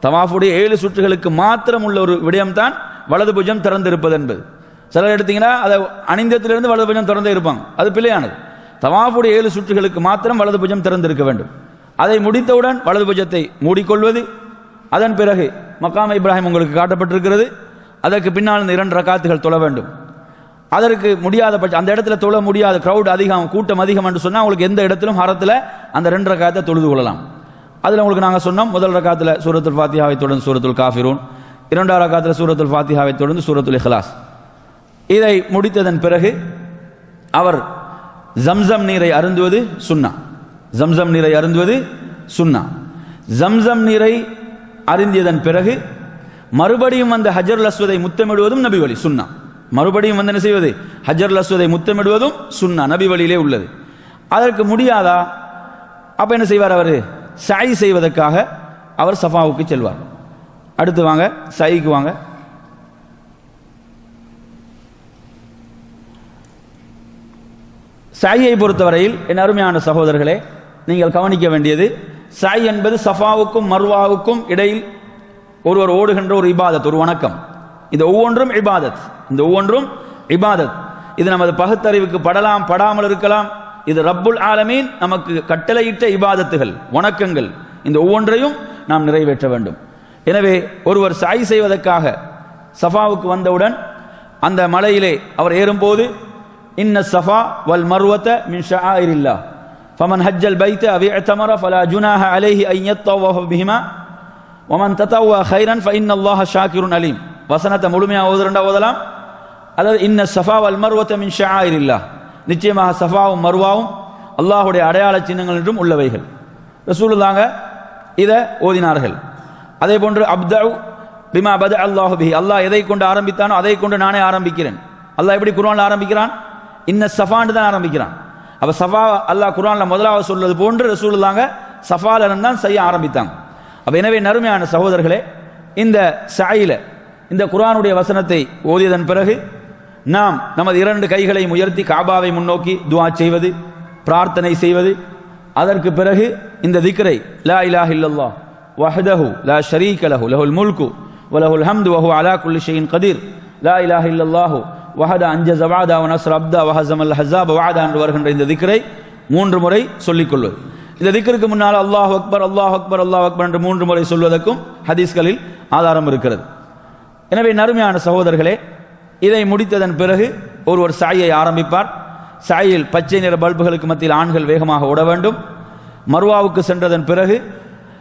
தவாஃபுடைய 7 சுற்றுகளுக்கு மாத்திரம் உள்ள ஒரு விடயம்தான் வலது புஜம் திறந்திருப்பது என்பது. சிலர் எடுத்தீங்கன்னா அதை அணிந்தத்திலிருந்து வலது புஜம் திறந்தே இருப்பாங்க, அது பிழையானது. தவாஃபுடைய 7 சுற்றுகளுக்கு மாத்திரம் வலது புஜம் திறந்திருக்க வேண்டும். அதை முடித்தவுடன் வலது புஜத்தை மூடிக்கொள்வது. அதன் பிறகு மக்காம் இப்ராஹிம் உங்களுக்கு காட்டப்பட்டிருக்கிறது. அதற்கு பின்னால் 2 ரக்காத்துகள் தொழ வேண்டும். அதற்கு முடியாத பட்சம் அந்த இடத்துல தொழ முடியாத கிரௌட் அதிகம், கூட்டம் அதிகம் என்று சொன்னால் உங்களுக்கு எந்த இடத்திலும் ஹரத்தில் அந்த 2 ரக்காத்தை தொழுது கொள்ளலாம். அதில் உங்களுக்கு நாங்கள் சொன்னோம், முதல் ரக்காத்தில் சூரத்துல் ஃபாத்திஹாவை தொடர்ந்து சூரத்துல் காஃபிரூன், 2வது ரக்காத்தில் சூரத்துல் ஃபாத்திஹாவை தொடர்ந்து சூரத்துல் இஹ்லாஸ். இதை முடித்ததன் பிறகு அவர் ஜம்சம் நீரை அருந்துவது சுன்னா. ஜம்சம் நீரை அருந்தியதன் பிறகு மறுபடியும் அந்த ஹஜ்ஜுல் அஸ்வதை முத்தமிடுவதும் நபி வழி சுன்னா. மறுபடியும் என்ன செய்வது, ஹஜ்ஜுல் அஸ்வதை முத்தமிடுவதும் சுன்னா, நபி வழியிலே உள்ளது. அதற்கு முடியாதா, அப்ப என்ன செய்வார், அவர் சை செய்வதற்காக அவர் சஃபாவுக்கு செல்வார். அடுத்து வாங்க சைக்கு வாங்க. சையை பொறுத்தவரையில் என் அருமையான சகோதரர்களே, நீங்கள் கவனிக்க வேண்டியது, சை என்பது சஃபாவுக்கும் மர்வாவுக்கும் இடையில் ஒருவர் ஓடுகின்ற ஒரு இபாதத், ஒரு வணக்கம். இந்த ஒவ்வொன்றும் இபாதத். இது நமது பகுத்தறிவுக்கு படலாம், படாமல் இருக்கலாம். இது ரப்புல் ஆலமீன் நமக்கு கட்டளையிட்ட இபாதத்துகள், வணக்கங்கள். இந்த ஒவ்வொன்றையும் நாம் நிறைவேற்ற வேண்டும். எனவே ஒருவர் சை செய்வதற்காக சஃபாவுக்கு வந்தவுடன் அந்த மலையிலே அவர் ஏறும்போது, இன்ன ஸஃபா வல் மர்வத மின் ஷஆயிரில்லாஹ் ஃபமன் ஹஜ்ஜல் பைத அவ் இஅ்தமர ஃபலா ஜுனாஹ அலைஹி அன் யத்தவஃப பிஹிமா வமன் ததவ்வ கைரன் ஃபஇன்னல்லாஹ ஷாக்கிருன் அலீம். வசனத்தை முழுமையாக ஓதலாம். அதாவது இன்ன ஸஃபா வல் மர்வத மின் ஷஆயிரில்லாஹ், நிச்சயமாக சஃபாவும் மர்வாவும் அல்லாஹ்வுடைய அடையாள சின்னங்கள் என்றும் உள்ளவைகள். ரசூலுல்லாஹ் இதை ஓதினார்கள். அதே போன்று அப்தஉ பிமா பத அல்லாஹு பிஹி, அல்லாஹ் எதை கொண்டு ஆரம்பித்தானோ அதை கொண்டு நானே ஆரம்பிக்கிறேன். அல்லாஹ் எப்படி குர்ஆன்ல ஆரம்பிக்கிறான், இன்ன ஸஃபான்னு தான் ஆரம்பிக்கிறான். அப்ப சஃபா அல்லாஹ் குர்ஆன்ல முதலாவது சொல்வது போன்று ரசூலுல்லாஹ் சஃபால தான் செய்ய ஆரம்பித்தாங்க. அப்ப எனவே நறுமையான சகோதரர்களே, இந்த சையில இந்த குர்ஆனுடைய வசனத்தை ஓதியதன் பிறகு நாம் நமது 2 கைகளையும் உயர்த்தி காபாவை முன்னோக்கி துஆ செய்வது, பிரார்த்தனை செய்வது. அதற்கு பிறகு இந்த திக்ரை லா இலாஹ இல்லல்லாஹ் வஹ்தஹு லா ஷரீக லஹு லஹுல் முல்கு வ லஹுல் ஹம்து வ ஹுவ அலா குல்லி ஷைஇன் கதீர் லா இலாஹ இல்லல்லாஹு வஹத அன்ஜஸ வஅதா வ நஸ்ர அப்தா வ ஹஸமல் ஹஸாப வஅதா என்று வருகின்ற இந்த திக்ரை 3 முறை சொல்லிக் கொள்வது. இந்த திக்ருக்கு முன்னால் அல்லாஹ் அக்பர் அல்லாஹ் அக்பர் அல்லாஹ் அக்பர் என்று 3 முறை சொல்வதற்கும் ஹதீஸ்களில் ஆதாரம் இருக்கிறது. எனவே நறுமையான சகோதரர்களே, இதை முடித்ததன் பிறகு ஒருவர் சாயை ஆரம்பிப்பார். சாயில் பச்சை நிற பல்புகளுக்கு மத்தியில் ஆண்கள் வேகமாக ஓட வேண்டும். மர்வாவுக்கு சென்றதன் பிறகு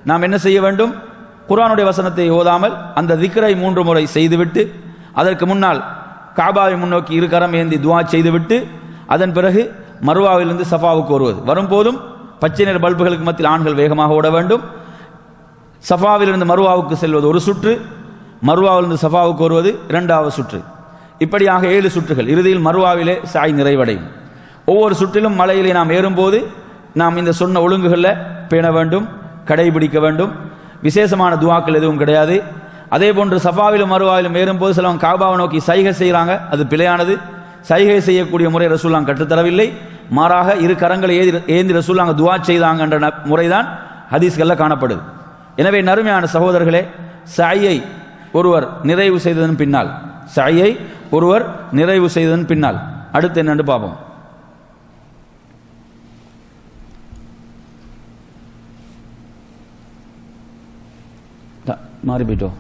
நாம் என்ன செய்ய வேண்டும்? குர்ஆனுடைய வசனத்தை ஓதாமல் அந்த திக்ரை 3 முறை செய்துவிட்டு, அதற்கு முன்னால் காபாவை முன்னோக்கி இரு கரம் ஏந்தி துஆ செய்துவிட்டு, அதன் பிறகு மர்வாவிலிருந்து சஃபாவுக்கு வருவது. வரும்போதும் பச்சை நிற பல்புகளுக்கு மத்தியில் ஆண்கள் வேகமாக ஓட வேண்டும். சஃபாவிலிருந்து மர்வாவுக்கு செல்வது ஒரு சுற்று, மர்வாவிலிருந்து சஃபாவுக்கு வருவது 2வது சுற்று. இப்படியாக 7 சுற்றுகள். இறுதியில் மர்வாவிலே சாய் நிறைவடையும். ஒவ்வொரு சுற்றிலும் மலையிலே நாம் ஏறும்போது நாம் இந்த சொன்ன ஒழுங்குகளில் பேண வேண்டும், கடைபிடிக்க வேண்டும். விசேஷமான துவாக்கள் எதுவும் கிடையாது. அதே போன்று சஃபாவிலும் மர்வாவிலும் ஏறும்போது சிலவங்க காபாவை நோக்கி சைகை செய்கிறாங்க, அது பிழையானது. சைகை செய்யக்கூடிய முறை ரசூலுல்லாஹ் கற்றுத்தரவில்லை. மாறாக இரு கரங்களை ஏந்தி ரசூலுல்லாஹ் துவா செய்தாங்க என்ற முறைதான் ஹதீஸ்களில் காணப்படுது. எனவே நறுமையான சகோதரர்களே, சாயை ஒருவர் நிறைவு செய்ததன் பின்னால், சாயை ஒருவர் நிறைவு செய்ததன் பின்னால் அடுத்து என்னென்று பார்ப்போம். மாறி போயிட்டோம்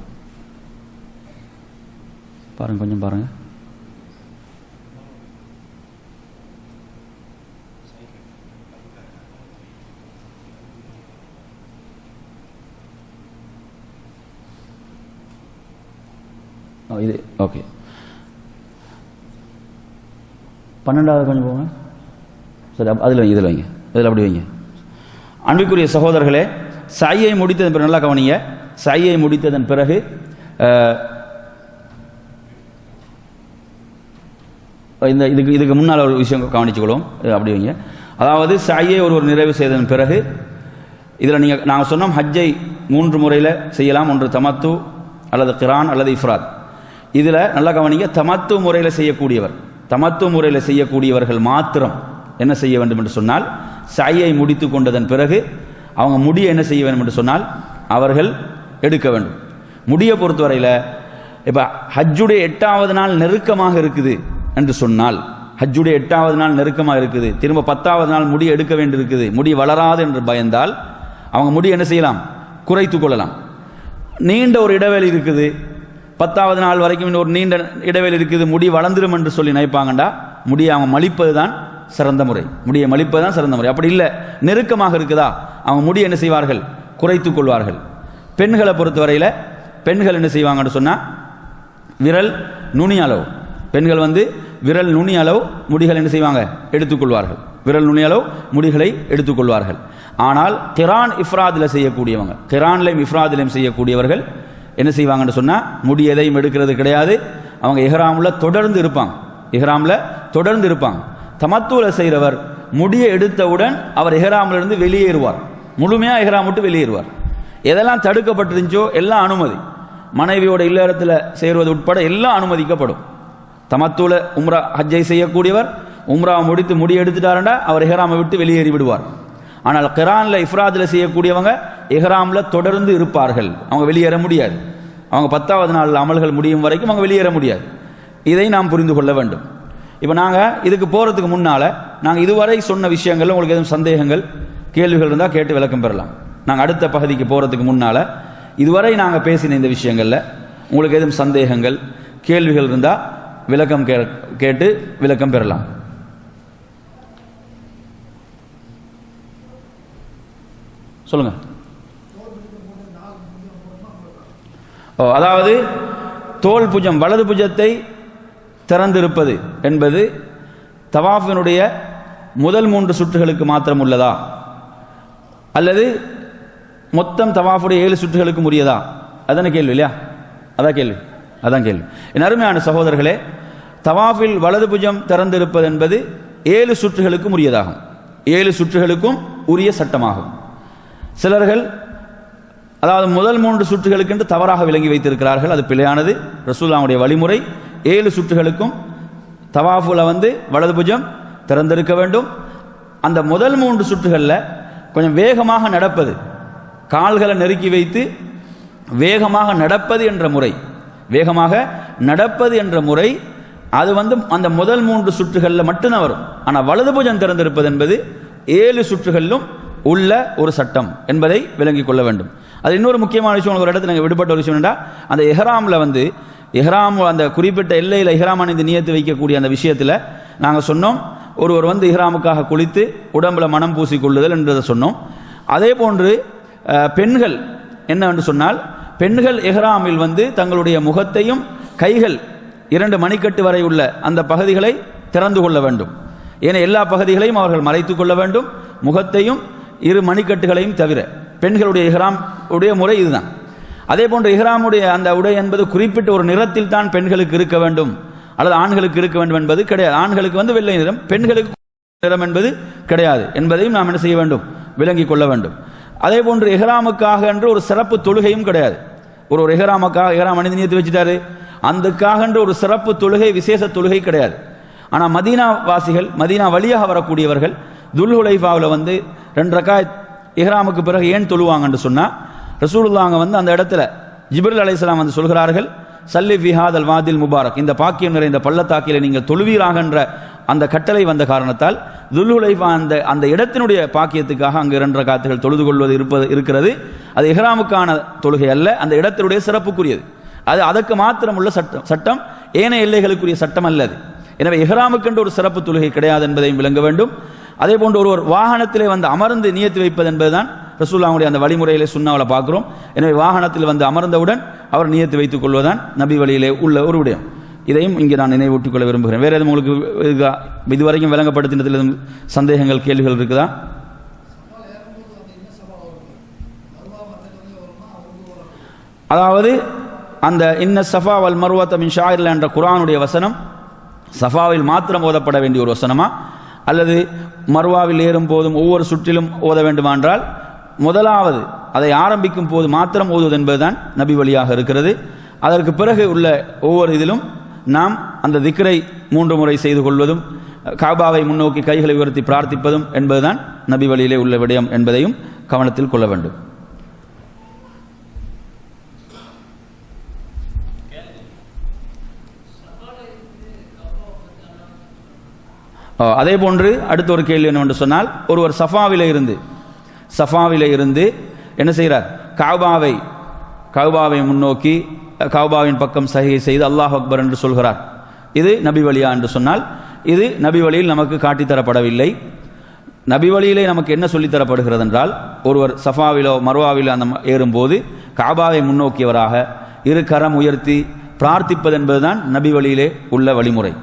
பாருங்க, கொஞ்சம் பாருங்க. இது ஓகே. 12வது கொஞ்சம் போங்க. சரி, அதில் வைங்க, இதில் வைங்க, இதில் அப்படி வைங்க. அன்பிற்குரிய சகோதரர்களே, சாயை முடித்ததன் பிறகு நல்லா கவனிங்க. சாயை முடித்ததன் பிறகு இதுக்கு முன்னால் ஒரு விஷயம் கவனிச்சுக்கொள்ளும். அப்படி வைங்க. அதாவது சாயை ஒருவர் நிறைவு செய்ததன் பிறகு இதில் நாங்கள் சொன்னோம், ஹஜ்ஜை 3 முறையில் செய்யலாம். ஒன்று தமத்து அல்லது கிரான் அல்லது இஃப்ராத். இதில் நல்லா கவனிங்க, தமத்து முறையில் செய்யக்கூடியவர்கள் மாத்திரம் என்ன செய்ய வேண்டும் என்று சொன்னால், சாயை முடித்து கொண்டதன் பிறகு அவங்க முடிய என்ன செய்ய வேண்டும் என்று சொன்னால் அவர்கள் எடுக்க வேண்டும். முடியை பொறுத்தவரையில் இப்போ ஹஜ்ஜுடைய 8வது நாள் நெருக்கமாக இருக்குது என்று சொன்னால், ஹஜ்ஜுடைய 8வது நாள் நெருக்கமாக இருக்குது, திரும்ப 10வது நாள் முடி எடுக்க வேண்டியிருக்குது, முடி வளராது என்று பயந்தால் அவங்க முடி என்ன செய்யலாம்? குறைத்து கொள்ளலாம். நீண்ட ஒரு இடைவெளி இருக்குது, 10வது நாள் வரைக்கும் இன்னொரு நீண்ட இடைவெளி இருக்குது, முடி வளர்ந்துடும் என்று சொல்லி நினைப்பாங்கண்டா முடியை அவங்க மலிப்பது தான் சிறந்த முறை. முடியை மலிப்பது தான் சிறந்த முறை. அப்படி இல்லை, நெருக்கமாக இருக்குதா, அவங்க முடி என்ன செய்வார்கள்? குறைத்து கொள்வார்கள். பெண்களை பொறுத்தவரையில் பெண்கள் என்ன செய்வாங்கன்னு சொன்னால், விரல் நுனி அளவு, பெண்கள் விரல் நுனி அளவு முடிகள் என்ன செய்வாங்க? எடுத்துக்கொள்வார்கள். விரல் நுனி அளவு முடிகளை எடுத்துக்கொள்வார்கள். ஆனால் கிரான் இஃப்ராதில் செய்யக்கூடியவங்க, கிரான்லையும் இஃப்ராதிலையும் செய்யக்கூடியவர்கள் என்ன செய்வாங்கன்னு சொன்னால், முடி எதையும் எடுக்கிறது கிடையாது. அவங்க இஹ்ராமில் தொடர்ந்து இருப்பாங்க. தமத்தூல செய்கிறவர் முடியை எடுத்தவுடன் அவர் இஹ்ராமிலிருந்து வெளியேறுவார், முழுமையாக இஹ்ராம் விட்டு வெளியேறுவார். எதெல்லாம் தடுக்கப்பட்டிருந்துச்சோ எல்லாம் அனுமதி, மனைவியோட இல்லறத்தில் சேருவது உட்பட எல்லாம் அனுமதிக்கப்படும். தமத்தூல உம்ரா ஹஜ்ஜை செய்யக்கூடியவர் உம்ராவை முடித்து முடி எடுத்துட்டாருண்டா அவர் இஹ்ராமை விட்டு வெளியேறி விடுவார். ஆனால் கிரானில் இஃப்ராதில் செய்யக்கூடியவங்க இஹ்ராமில் தொடர்ந்து இருப்பார்கள், அவங்க வெளியேற முடியாது. அவங்க 10வது நாள் அமல்கள் முடியும் வரைக்கும் அவங்க வெளியேற முடியாது. இதை நாம் புரிந்து கொள்ள வேண்டும். இப்போ நாங்கள் இதுக்கு போகிறதுக்கு முன்னால் நாங்கள் இதுவரை சொன்ன விஷயங்கள் உங்களுக்கு எதுவும் சந்தேகங்கள் கேள்விகள் இருந்தால் கேட்டு விளக்கம் பெறலாம். நாங்கள் அடுத்த பகுதிக்கு போகிறதுக்கு முன்னால் இதுவரை நாங்கள் பேசின இந்த விஷயங்களில் உங்களுக்கு எதுவும் சந்தேகங்கள் கேள்விகள் இருந்தால் விளக்கம் கேட்டு விளக்கம் பெறலாம். சொல்லுங்க. அதாவது தோல் புஜம், வலது புஜத்தை திறந்திருப்பது என்பது தவாஃபினுடைய முதல் 3 சுற்றுகளுக்கு மாத்திரம் உள்ளதா, அல்லது மொத்தம் தவாஃபுடைய 7 சுற்றுகளுக்கு உரியதா? அதான கேள்வி இல்லையா? அதான் கேள்வி. என் அருமையான சகோதரர்களே, தவாஃபில் வலது புஜம் திறந்திருப்பது என்பது 7 சுற்றுகளுக்கும் உரியதாகும், 7 சுற்றுகளுக்கும் உரிய சட்டமாகும். சிலர்கள் அதாவது முதல் 3 சுற்றுகளுக்கு என்று தவறாக விளங்கி வைத்திருக்கிறார்கள், அது பிழையானது. ரசூலுல்லாஹ்வுடைய வழிமுறை 7 சுற்றுகளுக்கும் தவாஃபுல வலது புஜம் திறந்திருக்க வேண்டும். அந்த முதல் 3 சுற்றுகளில் கொஞ்சம் வேகமாக நடப்பது, கால்களை நெருக்கி வைத்து வேகமாக நடப்பது என்ற முறை அது அந்த முதல் 3 சுற்றுகளில் மட்டும்தான் வரும். ஆனால் வலது புஜம் திறந்திருப்பது என்பது 7 சுற்றுகளிலும் உள்ள ஒரு சட்டம் என்பதை விளங்கிக் கொள்ள வேண்டும். அது இன்னொரு முக்கியமான விஷயம், ஒரு இடத்துல விடுபட்ட ஒரு விஷயம் என்னடா, அந்த எஹ்ராமில் இஹ்ராம் அந்த குறிப்பிட்ட எல்லையில் இஹ்ராம் அணிந்து நியத்து வைக்கக்கூடிய அந்த விஷயத்தில் நாங்கள் சொன்னோம், ஒருவர் இஹ்ராமுக்காக குளித்து உடம்புல மனம் பூசிக்கொள்ளுதல் என்றதை சொன்னோம். அதே போன்று பெண்கள் என்னவென்று சொன்னால், பெண்கள் இஹ்ராமில் தங்களுடைய முகத்தையும் கைகள் 2 மணிக்கட்டு வரை உள்ள அந்த பகுதிகளை திறந்து கொள்ள வேண்டும். ஏன்னா எல்லா பகுதிகளையும் அவர்கள் மறைத்துக் கொள்ள வேண்டும், முகத்தையும் 2 மணிக்கட்டுகளையும் தவிர. பெண்களுடைய இஹ்ராம் உடைய முறை இதுதான். அதே போன்று இஹ்ராமுடைய அந்த உடை என்பது குறிப்பிட்ட ஒரு நிறத்தில் தான் பெண்களுக்கு இருக்க வேண்டும் அல்லது ஆண்களுக்கு இருக்க வேண்டும் என்பது கிடையாது. ஆண்களுக்கு வெள்ளை நிறம், பெண்களுக்கு நிறம் என்பது கிடையாது என்பதையும் நாம் என்ன செய்ய வேண்டும், விளங்கிக் கொள்ள வேண்டும். அதே போன்று இஹ்ராமுக்காக என்று ஒரு சிறப்பு தொழுகையும் கிடையாது. ஒரு இஹ்ராமுக்காக இஹ்ராம் அணிந்து நியத்து வச்சுட்டாரு, அதுக்காக என்று ஒரு சிறப்பு தொழுகை, விசேஷ தொழுகை கிடையாது. ஆனால் மதீனா வாசிகள், மதீனா வழியாக வரக்கூடியவர்கள் துல்ஹுலைஃபாவில் 2 ரக்காத் இஹ்ராமுக்கு பிறகு ஏன் தொழுவாங்கன்னு சொன்னால், ரசூலுல்லாஹ் அந்த இடத்துல ஜிப்ரீல் அலைஹிஸ்ஸலாம் சொல்கிறார்கள், சல்லி ஃபி ஹாதல் வாதில் முபாரக், இந்த பாக்கியம் நிறைந்த பள்ளத்தாக்கிலே நீங்கள் தொழுவீராக என்ற அந்த கட்டளை வந்த காரணத்தால் துல்ஹுலைஃபா அந்த இடத்தினுடைய பாக்கியத்துக்காக அங்கு 2 ரக்காத்துகள் தொழுது கொள்வது இருக்கிறது. அது இஹ்ராமுக்கான தொழுகை அல்ல, அந்த இடத்தினுடைய சிறப்புக்குரியது. அது அதற்கு மாத்திரம் உள்ள சட்டம், ஏனைய எல்லைகளுக்குரிய சட்டம் அல்லது. எனவே இஹ்ராமுக்கென்று ஒரு சிறப்பு தொழுகை கிடையாது என்பதையும் விளங்க வேண்டும். அதே போன்று ஒருவர் வாகனத்திலே அமர்ந்து நியத்து வைப்பது என்பதுதான் ரசூலுல்லாஹ்வுடைய அந்த வழிமுறையிலே சுன்னாவில் பார்க்கிறோம். எனவே வாகனத்தில் அமர்ந்தவுடன் அவர் நியத்து வைத்துக் கொள்வதுதான் நபி வழியிலே உள்ள ஒரு விடயம். இதையும் இங்கே நான் நினைவூட்டிக் கொள்ள விரும்புகிறேன். வேறு எதுவும் உங்களுக்கு இதுவரைக்கும் விளங்கப்படுத்தினதில் எதுவும் சந்தேகங்கள், கேள்விகள் இருக்குதா? அதாவது அந்த இன்ன சஃபா வல் மர்வத மின் ஷாயிரில் என்ற குர்ஆனுடைய வசனம் சஃபாவில் மாத்திரம் ஓதப்பட வேண்டிய ஒரு வசனமா, அல்லது மர்வாவில் ஏறும் போதும் ஒவ்வொரு சுற்றிலும் ஓத வேண்டுமென்றால் முதலாவது அதை ஆரம்பிக்கும் போது மாத்திரம் ஓதுவது என்பதுதான் நபி வழியாக இருக்கிறது. அதற்கு பிறகு உள்ள ஒவ்வொரு இதிலும் நாம் அந்த திக்ரை 3 முறை செய்து கொள்வதும் காபாவை முன்னோக்கி கைகளை உயர்த்தி பிரார்த்திப்பதும் என்பதுதான் நபி வழியிலே உள்ள விடயம் என்பதையும் கவனத்தில் கொள்ள வேண்டும். அதே போன்று அடுத்த ஒரு கேள்வி என்னவென்று சொன்னால், ஒருவர் சஃபாவிலே இருந்து என்ன செய்கிறார், கஅபாவை முன்னோக்கி கஅபாவின் பக்கம் சஹீஹ் செய்து அல்லாஹ் அக்பர் என்று சொல்கிறார். இது நபி வழியா என்று சொன்னால், இது நபி வழியில் நமக்கு காட்டித்தரப்படவில்லை. நபி வழியிலே நமக்கு என்ன சொல்லித்தரப்படுகிறது என்றால், ஒருவர் சஃபாவிலோ மர்வாவிலோ அந்த ஏறும்போது கஅபாவை முன்னோக்கியவராக 2 கரம் உயர்த்தி பிரார்த்திப்பது என்பதுதான் நபி வழியிலே உள்ள வழிமுறை.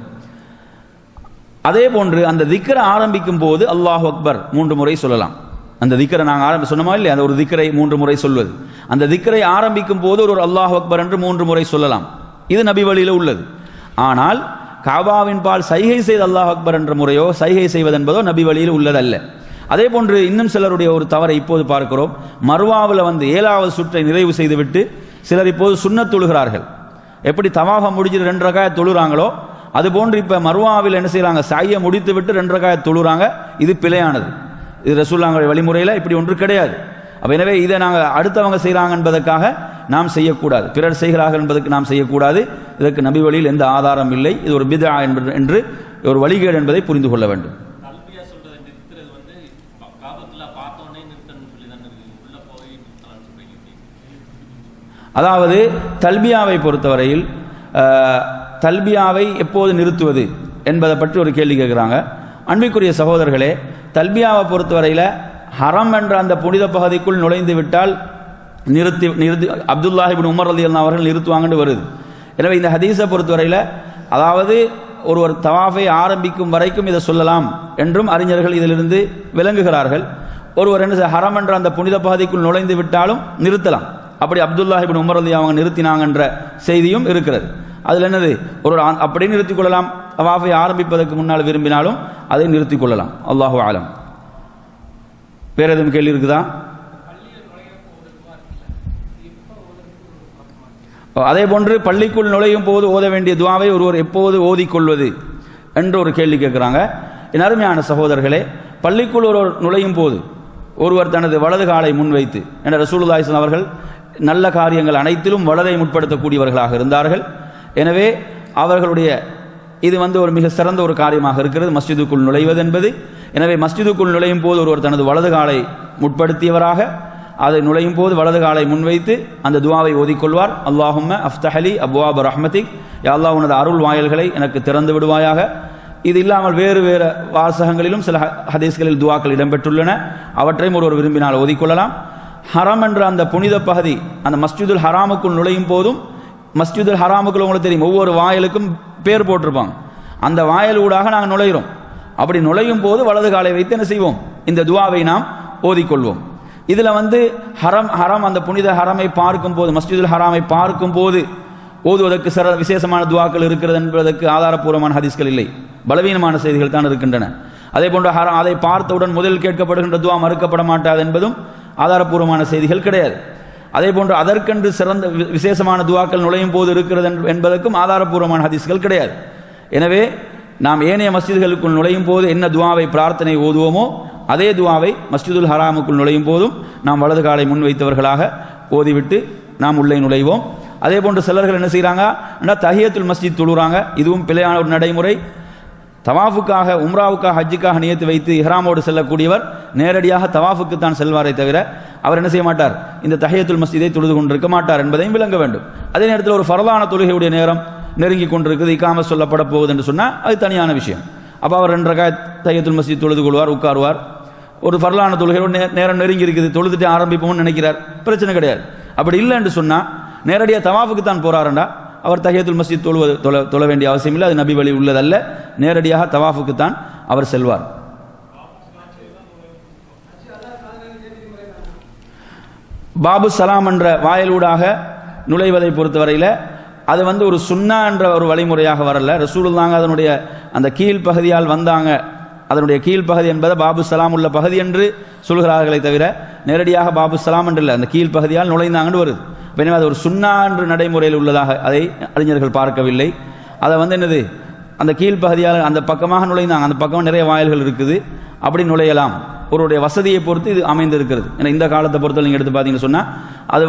அதே போன்று அந்த திக்ரை ஆரம்பிக்கும் போது அல்லாஹ் அக்பர் 3 முறை சொல்லலாம். அந்த திக்ரை நாங்கள் சொன்னோமா இல்லையா, அந்த ஒரு திக்ரை 3 முறை சொல்வது, அந்த திக்ரை ஆரம்பிக்கும் போது ஒரு அல்லாஹ் அக்பர் என்று 3 முறை சொல்லலாம். இது நபி வழியில் உள்ளது. ஆனால் காபாவின் பால் சைகை செய்த அல்லாஹ் அக்பர் என்ற முறையோ சைகை செய்வது என்பதோ நபி வழியில் உள்ளதல்ல. அதே போன்று இன்னும் சிலருடைய ஒரு தவறை இப்போது பார்க்கிறோம். மர்வாவில் 7வது சுற்றை நிறைவு செய்துவிட்டு சிலர் இப்போது சுன்னத் தொழுகிறார்கள். எப்படி தவாஃபை முடிச்சுட்டு 2 ரக்காத் தொழுறாங்களோ அதுபோன்று இப்போ மர்வாவில் என்ன செய்கிறாங்க, சாயை முடித்து விட்டு 2 ரக்காத் தொழுறாங்க. இது பிழையானது. இது ரசூலுல்லாஹ்வுடைய வழிமுறையில் இப்படி ஒன்று கிடையாது. அப்போ எனவே இதை நாங்கள் அடுத்தவங்க செய்கிறாங்க என்பதற்காக நாம் செய்யக்கூடாது, பிறர் செய்கிறார்கள் என்பதற்கு நாம் செய்யக்கூடாது. இதற்கு நபி வழியில் எந்த ஆதாரம் இல்லை. இது ஒரு பிதா என்று ஒரு வழிகேடு என்பதை புரிந்து கொள்ள வேண்டும். அதாவது தல்பியாவை பொறுத்தவரையில் தல்பியாவை எப்போது நிறுத்துவது என்பதை பற்றி ஒரு கேள்வி கேட்குறாங்க. அன்பிற்குரிய சகோதரர்களே, தல்பியாவை பொறுத்தவரையில் ஹரம் என்ற அந்த புனித பகுதிக்குள் நுழைந்து விட்டால் நிறுத்தி அப்துல்லாஹ் இப்னு உமர் ரலியல்லாஹு அவர்கள் நிறுத்துவாங்கன்னு வருது. எனவே இந்த ஹதீஸை பொறுத்தவரையில் அதாவது ஒருவர் தவாஃபை ஆரம்பிக்கும் வரைக்கும் இதை சொல்லலாம் என்றும் அறிஞர்கள் இதிலிருந்து விளங்குகிறார்கள். ஒருவர் என்ன ஹரம் என்ற அந்த புனித பகுதிக்குள் நுழைந்து விட்டாலும் நிறுத்தலாம். அப்படி அப்துல்லாஹ் இப்னு உமர் ரலியல்லாஹு அவங்க நிறுத்தினாங்கன்ற செய்தியும் இருக்கிறது. அதில் என்னது, ஒரு அப்படி நிறுத்திக் கொள்ளலாம். தவாஃபை ஆரம்பிப்பதற்கு முன்னால் விரும்பினாலும் அதை நிறுத்திக் கொள்ளலாம். அல்லாஹு ஆலம். வேற எதுவும் கேள்வி இருக்குதா? அதே போன்று பள்ளிக்குள் நுழையும் போது ஓத வேண்டிய துவாவை ஒருவர் எப்போது ஓதிக்கொள்வது என்று ஒரு கேள்வி கேட்குறாங்க. என் அருமையான சகோதரர்களே, பள்ளிக்குள் ஒருவர் நுழையும் போது ஒருவர் தனது வலது காலை முன்வைத்து, என்ற ரசூலுல்லாஹி ஸல்லல்லாஹு அலைஹி வஸல்லம் அவர்கள் நல்ல காரியங்கள் அனைத்திலும் வலதை முற்படுத்தக்கூடியவர்களாக இருந்தார்கள். எனவே அவர்களுடைய இது ஒரு மிக சிறந்த ஒரு காரியமாக இருக்கிறது மஸ்ஜிதுக்குள் நுழைவது என்பது. எனவே மஸ்ஜிதுக்குள் நுழையும் போது ஒருவர் தனது வலது காலை முற்படுத்தியவராக அதை நுழையும் போது வலது காலை முன்வைத்து அந்த துஆவை ஓதிக்கொள்வார். அல்லாஹும்ம அஃப்தஹலி அப்வாப ரஹ்மதிக், யா அல்லாஹ் உனது அருள் வாயில்களை எனக்கு திறந்து விடுவாயாக. இது இல்லாமல் வேறு வேறு வாசகங்களிலும் சில ஹதீஸ்களில் துஆக்கள் இடம்பெற்றுள்ளன. அவற்றையும் ஒருவர் விரும்பினால் ஓதிக்கொள்ளலாம். ஹரம் என்ற அந்த புனித பகுதி, அந்த மஸ்ஜிதுல் ஹராமுக்குள் நுழையும் போதும், மஸ்ஜிதுல் ஹராமுக்குள் உங்களுக்கு தெரியும் ஒவ்வொரு வாயிலுக்கும் பேர் போட்டிருப்பாங்க. அந்த வாயில் ஊடாக நாங்கள் நுழைகிறோம். அப்படி நுழையும் போது வலது காலை வைத்து என்ன செய்வோம், இந்த துஆவை நாம் ஓதிக்கொள்வோம். இதுல ஹரம் அந்த புனித ஹரமை பார்க்கும் போது, மஸ்ஜிதுல் ஹராமை பார்க்கும் போது ஓதுவதற்கு விசேஷமான துஆக்கள் இருக்கிறது என்பதற்கு ஆதாரப்பூர்வமான ஹதீஸ்கள் இல்லை, பலவீனமான செய்திகள் தான் இருக்கின்றன. அதே போன்ற அதை பார்த்தவுடன் முதலில் கேட்கப்படுகின்ற துஆ மறுக்கப்பட மாட்டாது என்பதும் ஆதாரப்பூர்வமான செய்திகள் கிடையாது. அதே போன்று அதற்கென்று சிறந்த விசேஷமான துஆக்கள் நுழையும் போது இருக்கிறது என்பதற்கும் ஆதாரப்பூர்வமான ஹதீஸ்கள் கிடையாது. எனவே நாம் ஏனைய மஸ்ஜிதுகளுக்குள் நுழையும் போது என்ன துஆவை பிரார்த்தனை ஓதுவோமோ அதே துஆவை மஸ்ஜிதுல் ஹராமுக்குள் நுழையும் போதும் நாம் வலது காலை முன்வைத்தவர்களாக ஓதிவிட்டு நாம் உள்ளே நுழைவோம். அதே போன்று சிலர்கள் என்ன செய்கிறாங்க, தஹியத்துல் மஸ்ஜித் தொழுறாங்க. இதுவும் பிழையான ஒரு நடைமுறை. தவாஃபுக்காக, உம்ராவுக்காக, ஹஜ்ஜுக்காக நியத்து வைத்து இஹ்ராமோடு செல்லக்கூடியவர் நேரடியாக தவாஃபுக்கு தான் செல்வாரை தவிர அவர் என்ன செய்ய மாட்டார், இந்த தஹியத்துல் மஸ்ஜிதை தொழுது கொண்டிருக்க மாட்டார் என்பதையும் விளங்க வேண்டும். அதே நேரத்தில் ஒரு ஃபர்லான தொழுகையுடைய நேரம் நெருங்கி கொண்டிருக்குது, இகாமத் சொல்லப்பட போகுது என்று சொன்னால் அது தனியான விஷயம். அப்போ அவர் 2 ரக்காத் தஹியத்துல் மஸ்ஜித் தொழுது கொள்வார், உட்காருவார். ஒரு ஃபர்லான தொழுகையோட நேரம் நெருங்கி இருக்குது, தொழுதுட்டு ஆரம்பிப்போம்னு நினைக்கிறார், பிரச்சனை கிடையாது. அப்படி இல்லை என்று சொன்னால் நேரடியாக தவாஃபுக்கு தான் போறாருண்டா அவர் தஹியத்துல் மஸ்ஜித் தொழ வேண்டிய அவசியம் இல்லை, அது நபி வழி உள்ளதல்ல. நேரடியாக தவாஃபுக்கு தான் அவர் செல்வார். பாபு சலாம் என்ற வாயிலூடாக நுழைவதை பொறுத்தவரையில் அது ஒரு சுன்னா என்ற ஒரு வழிமுறையாக வரல. ரசூலுல்லாஹ் அதனுடைய அந்த கீழ் பகுதியால் வந்தாங்க. அதனுடைய கீழ்ப்பகுதி என்பதை பாபு சலாம் உள்ள பகுதி என்று சொல்கிறார்களே தவிர நேரடியாக பாபு சலாம் என்று இல்லை, அந்த கீழ்ப்பகுதியால் நுழைந்தாங்கன்னு வருது. எனவே அது ஒரு சுன்னா என்று நடைமுறையில் உள்ளதாக அதை அறிஞர்கள் பார்க்கவில்லை. அதை என்னது, அந்த கீழ்ப்பகுதியால் அந்த பக்கமாக நுழைந்தாங்க. அந்த பக்கம் நிறைய வாயில்கள் இருக்குது, அப்படி நுழையலாம். ஒருவருடைய வசதியை பொறுத்து இது அமைந்திருக்கிறது. ஏன்னா இந்த காலத்தை பொறுத்த நீங்கள் எடுத்து பார்த்தீங்கன்னு சொன்னால் அது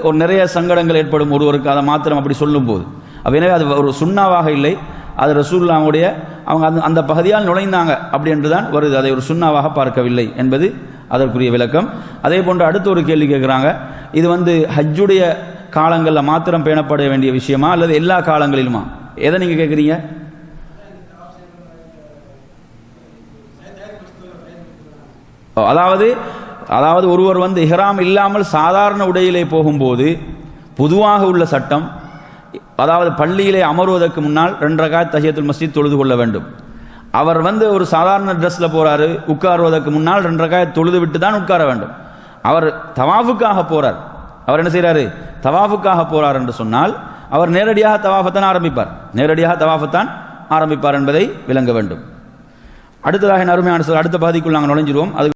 ஒரு நிறைய சங்கடங்கள் ஏற்படும் ஒருவருக்கு அதை மாத்திரம் அப்படி சொல்லும் போது. எனவே அது ஒரு சுன்னாவாக இல்லை, அது ரசூலுல்லாஹ்வுடைய அவங்க அந்த பகுதியால் நுழைந்தாங்க அப்படி என்றுதான் வருது. அதை ஒரு சுன்னாவாக பார்க்கவில்லை என்பது அதற்குரிய விளக்கம். அதே போன்று அடுத்த ஒரு கேள்வி கேட்குறாங்க, இது ஹஜ்ஜுடைய காலங்களில் மாத்திரம் பேணப்பட வேண்டிய விஷயமா அல்லது எல்லா காலங்களிலுமா? எதை நீங்கள் கேட்குறீங்க? அதாவது ஒருவர் இஹ்ராம் இல்லாமல் சாதாரண உடையிலே போகும்போது பொதுவாக உள்ள சட்டம், அதாவது பள்ளியிலே அமர்வதற்கு முன்னால் 2 ரக்காத் தஹியத்துல் மஸ்ஜித் தொழுது கொள்ள வேண்டும். அவர் ஒரு சாதாரண ட்ரெஸ்ஸில் போறாரு, உட்காருவதற்கு முன்னால் 2 ரக்காத் தொழுது விட்டு தான் உட்கார வேண்டும். அவர் தவாஃபுக்காக போறார், அவர் என்ன செய்யறாரு, தவாஃபுக்காக போறார் என்று சொன்னால் அவர் நேரடியாக தவாஃபத்தான் ஆரம்பிப்பார் என்பதை விளங்க வேண்டும். அடுத்ததாக அருமையான அடுத்த பகுதிக்குள் நாங்கள் நுழைஞ்சிருவோம். அது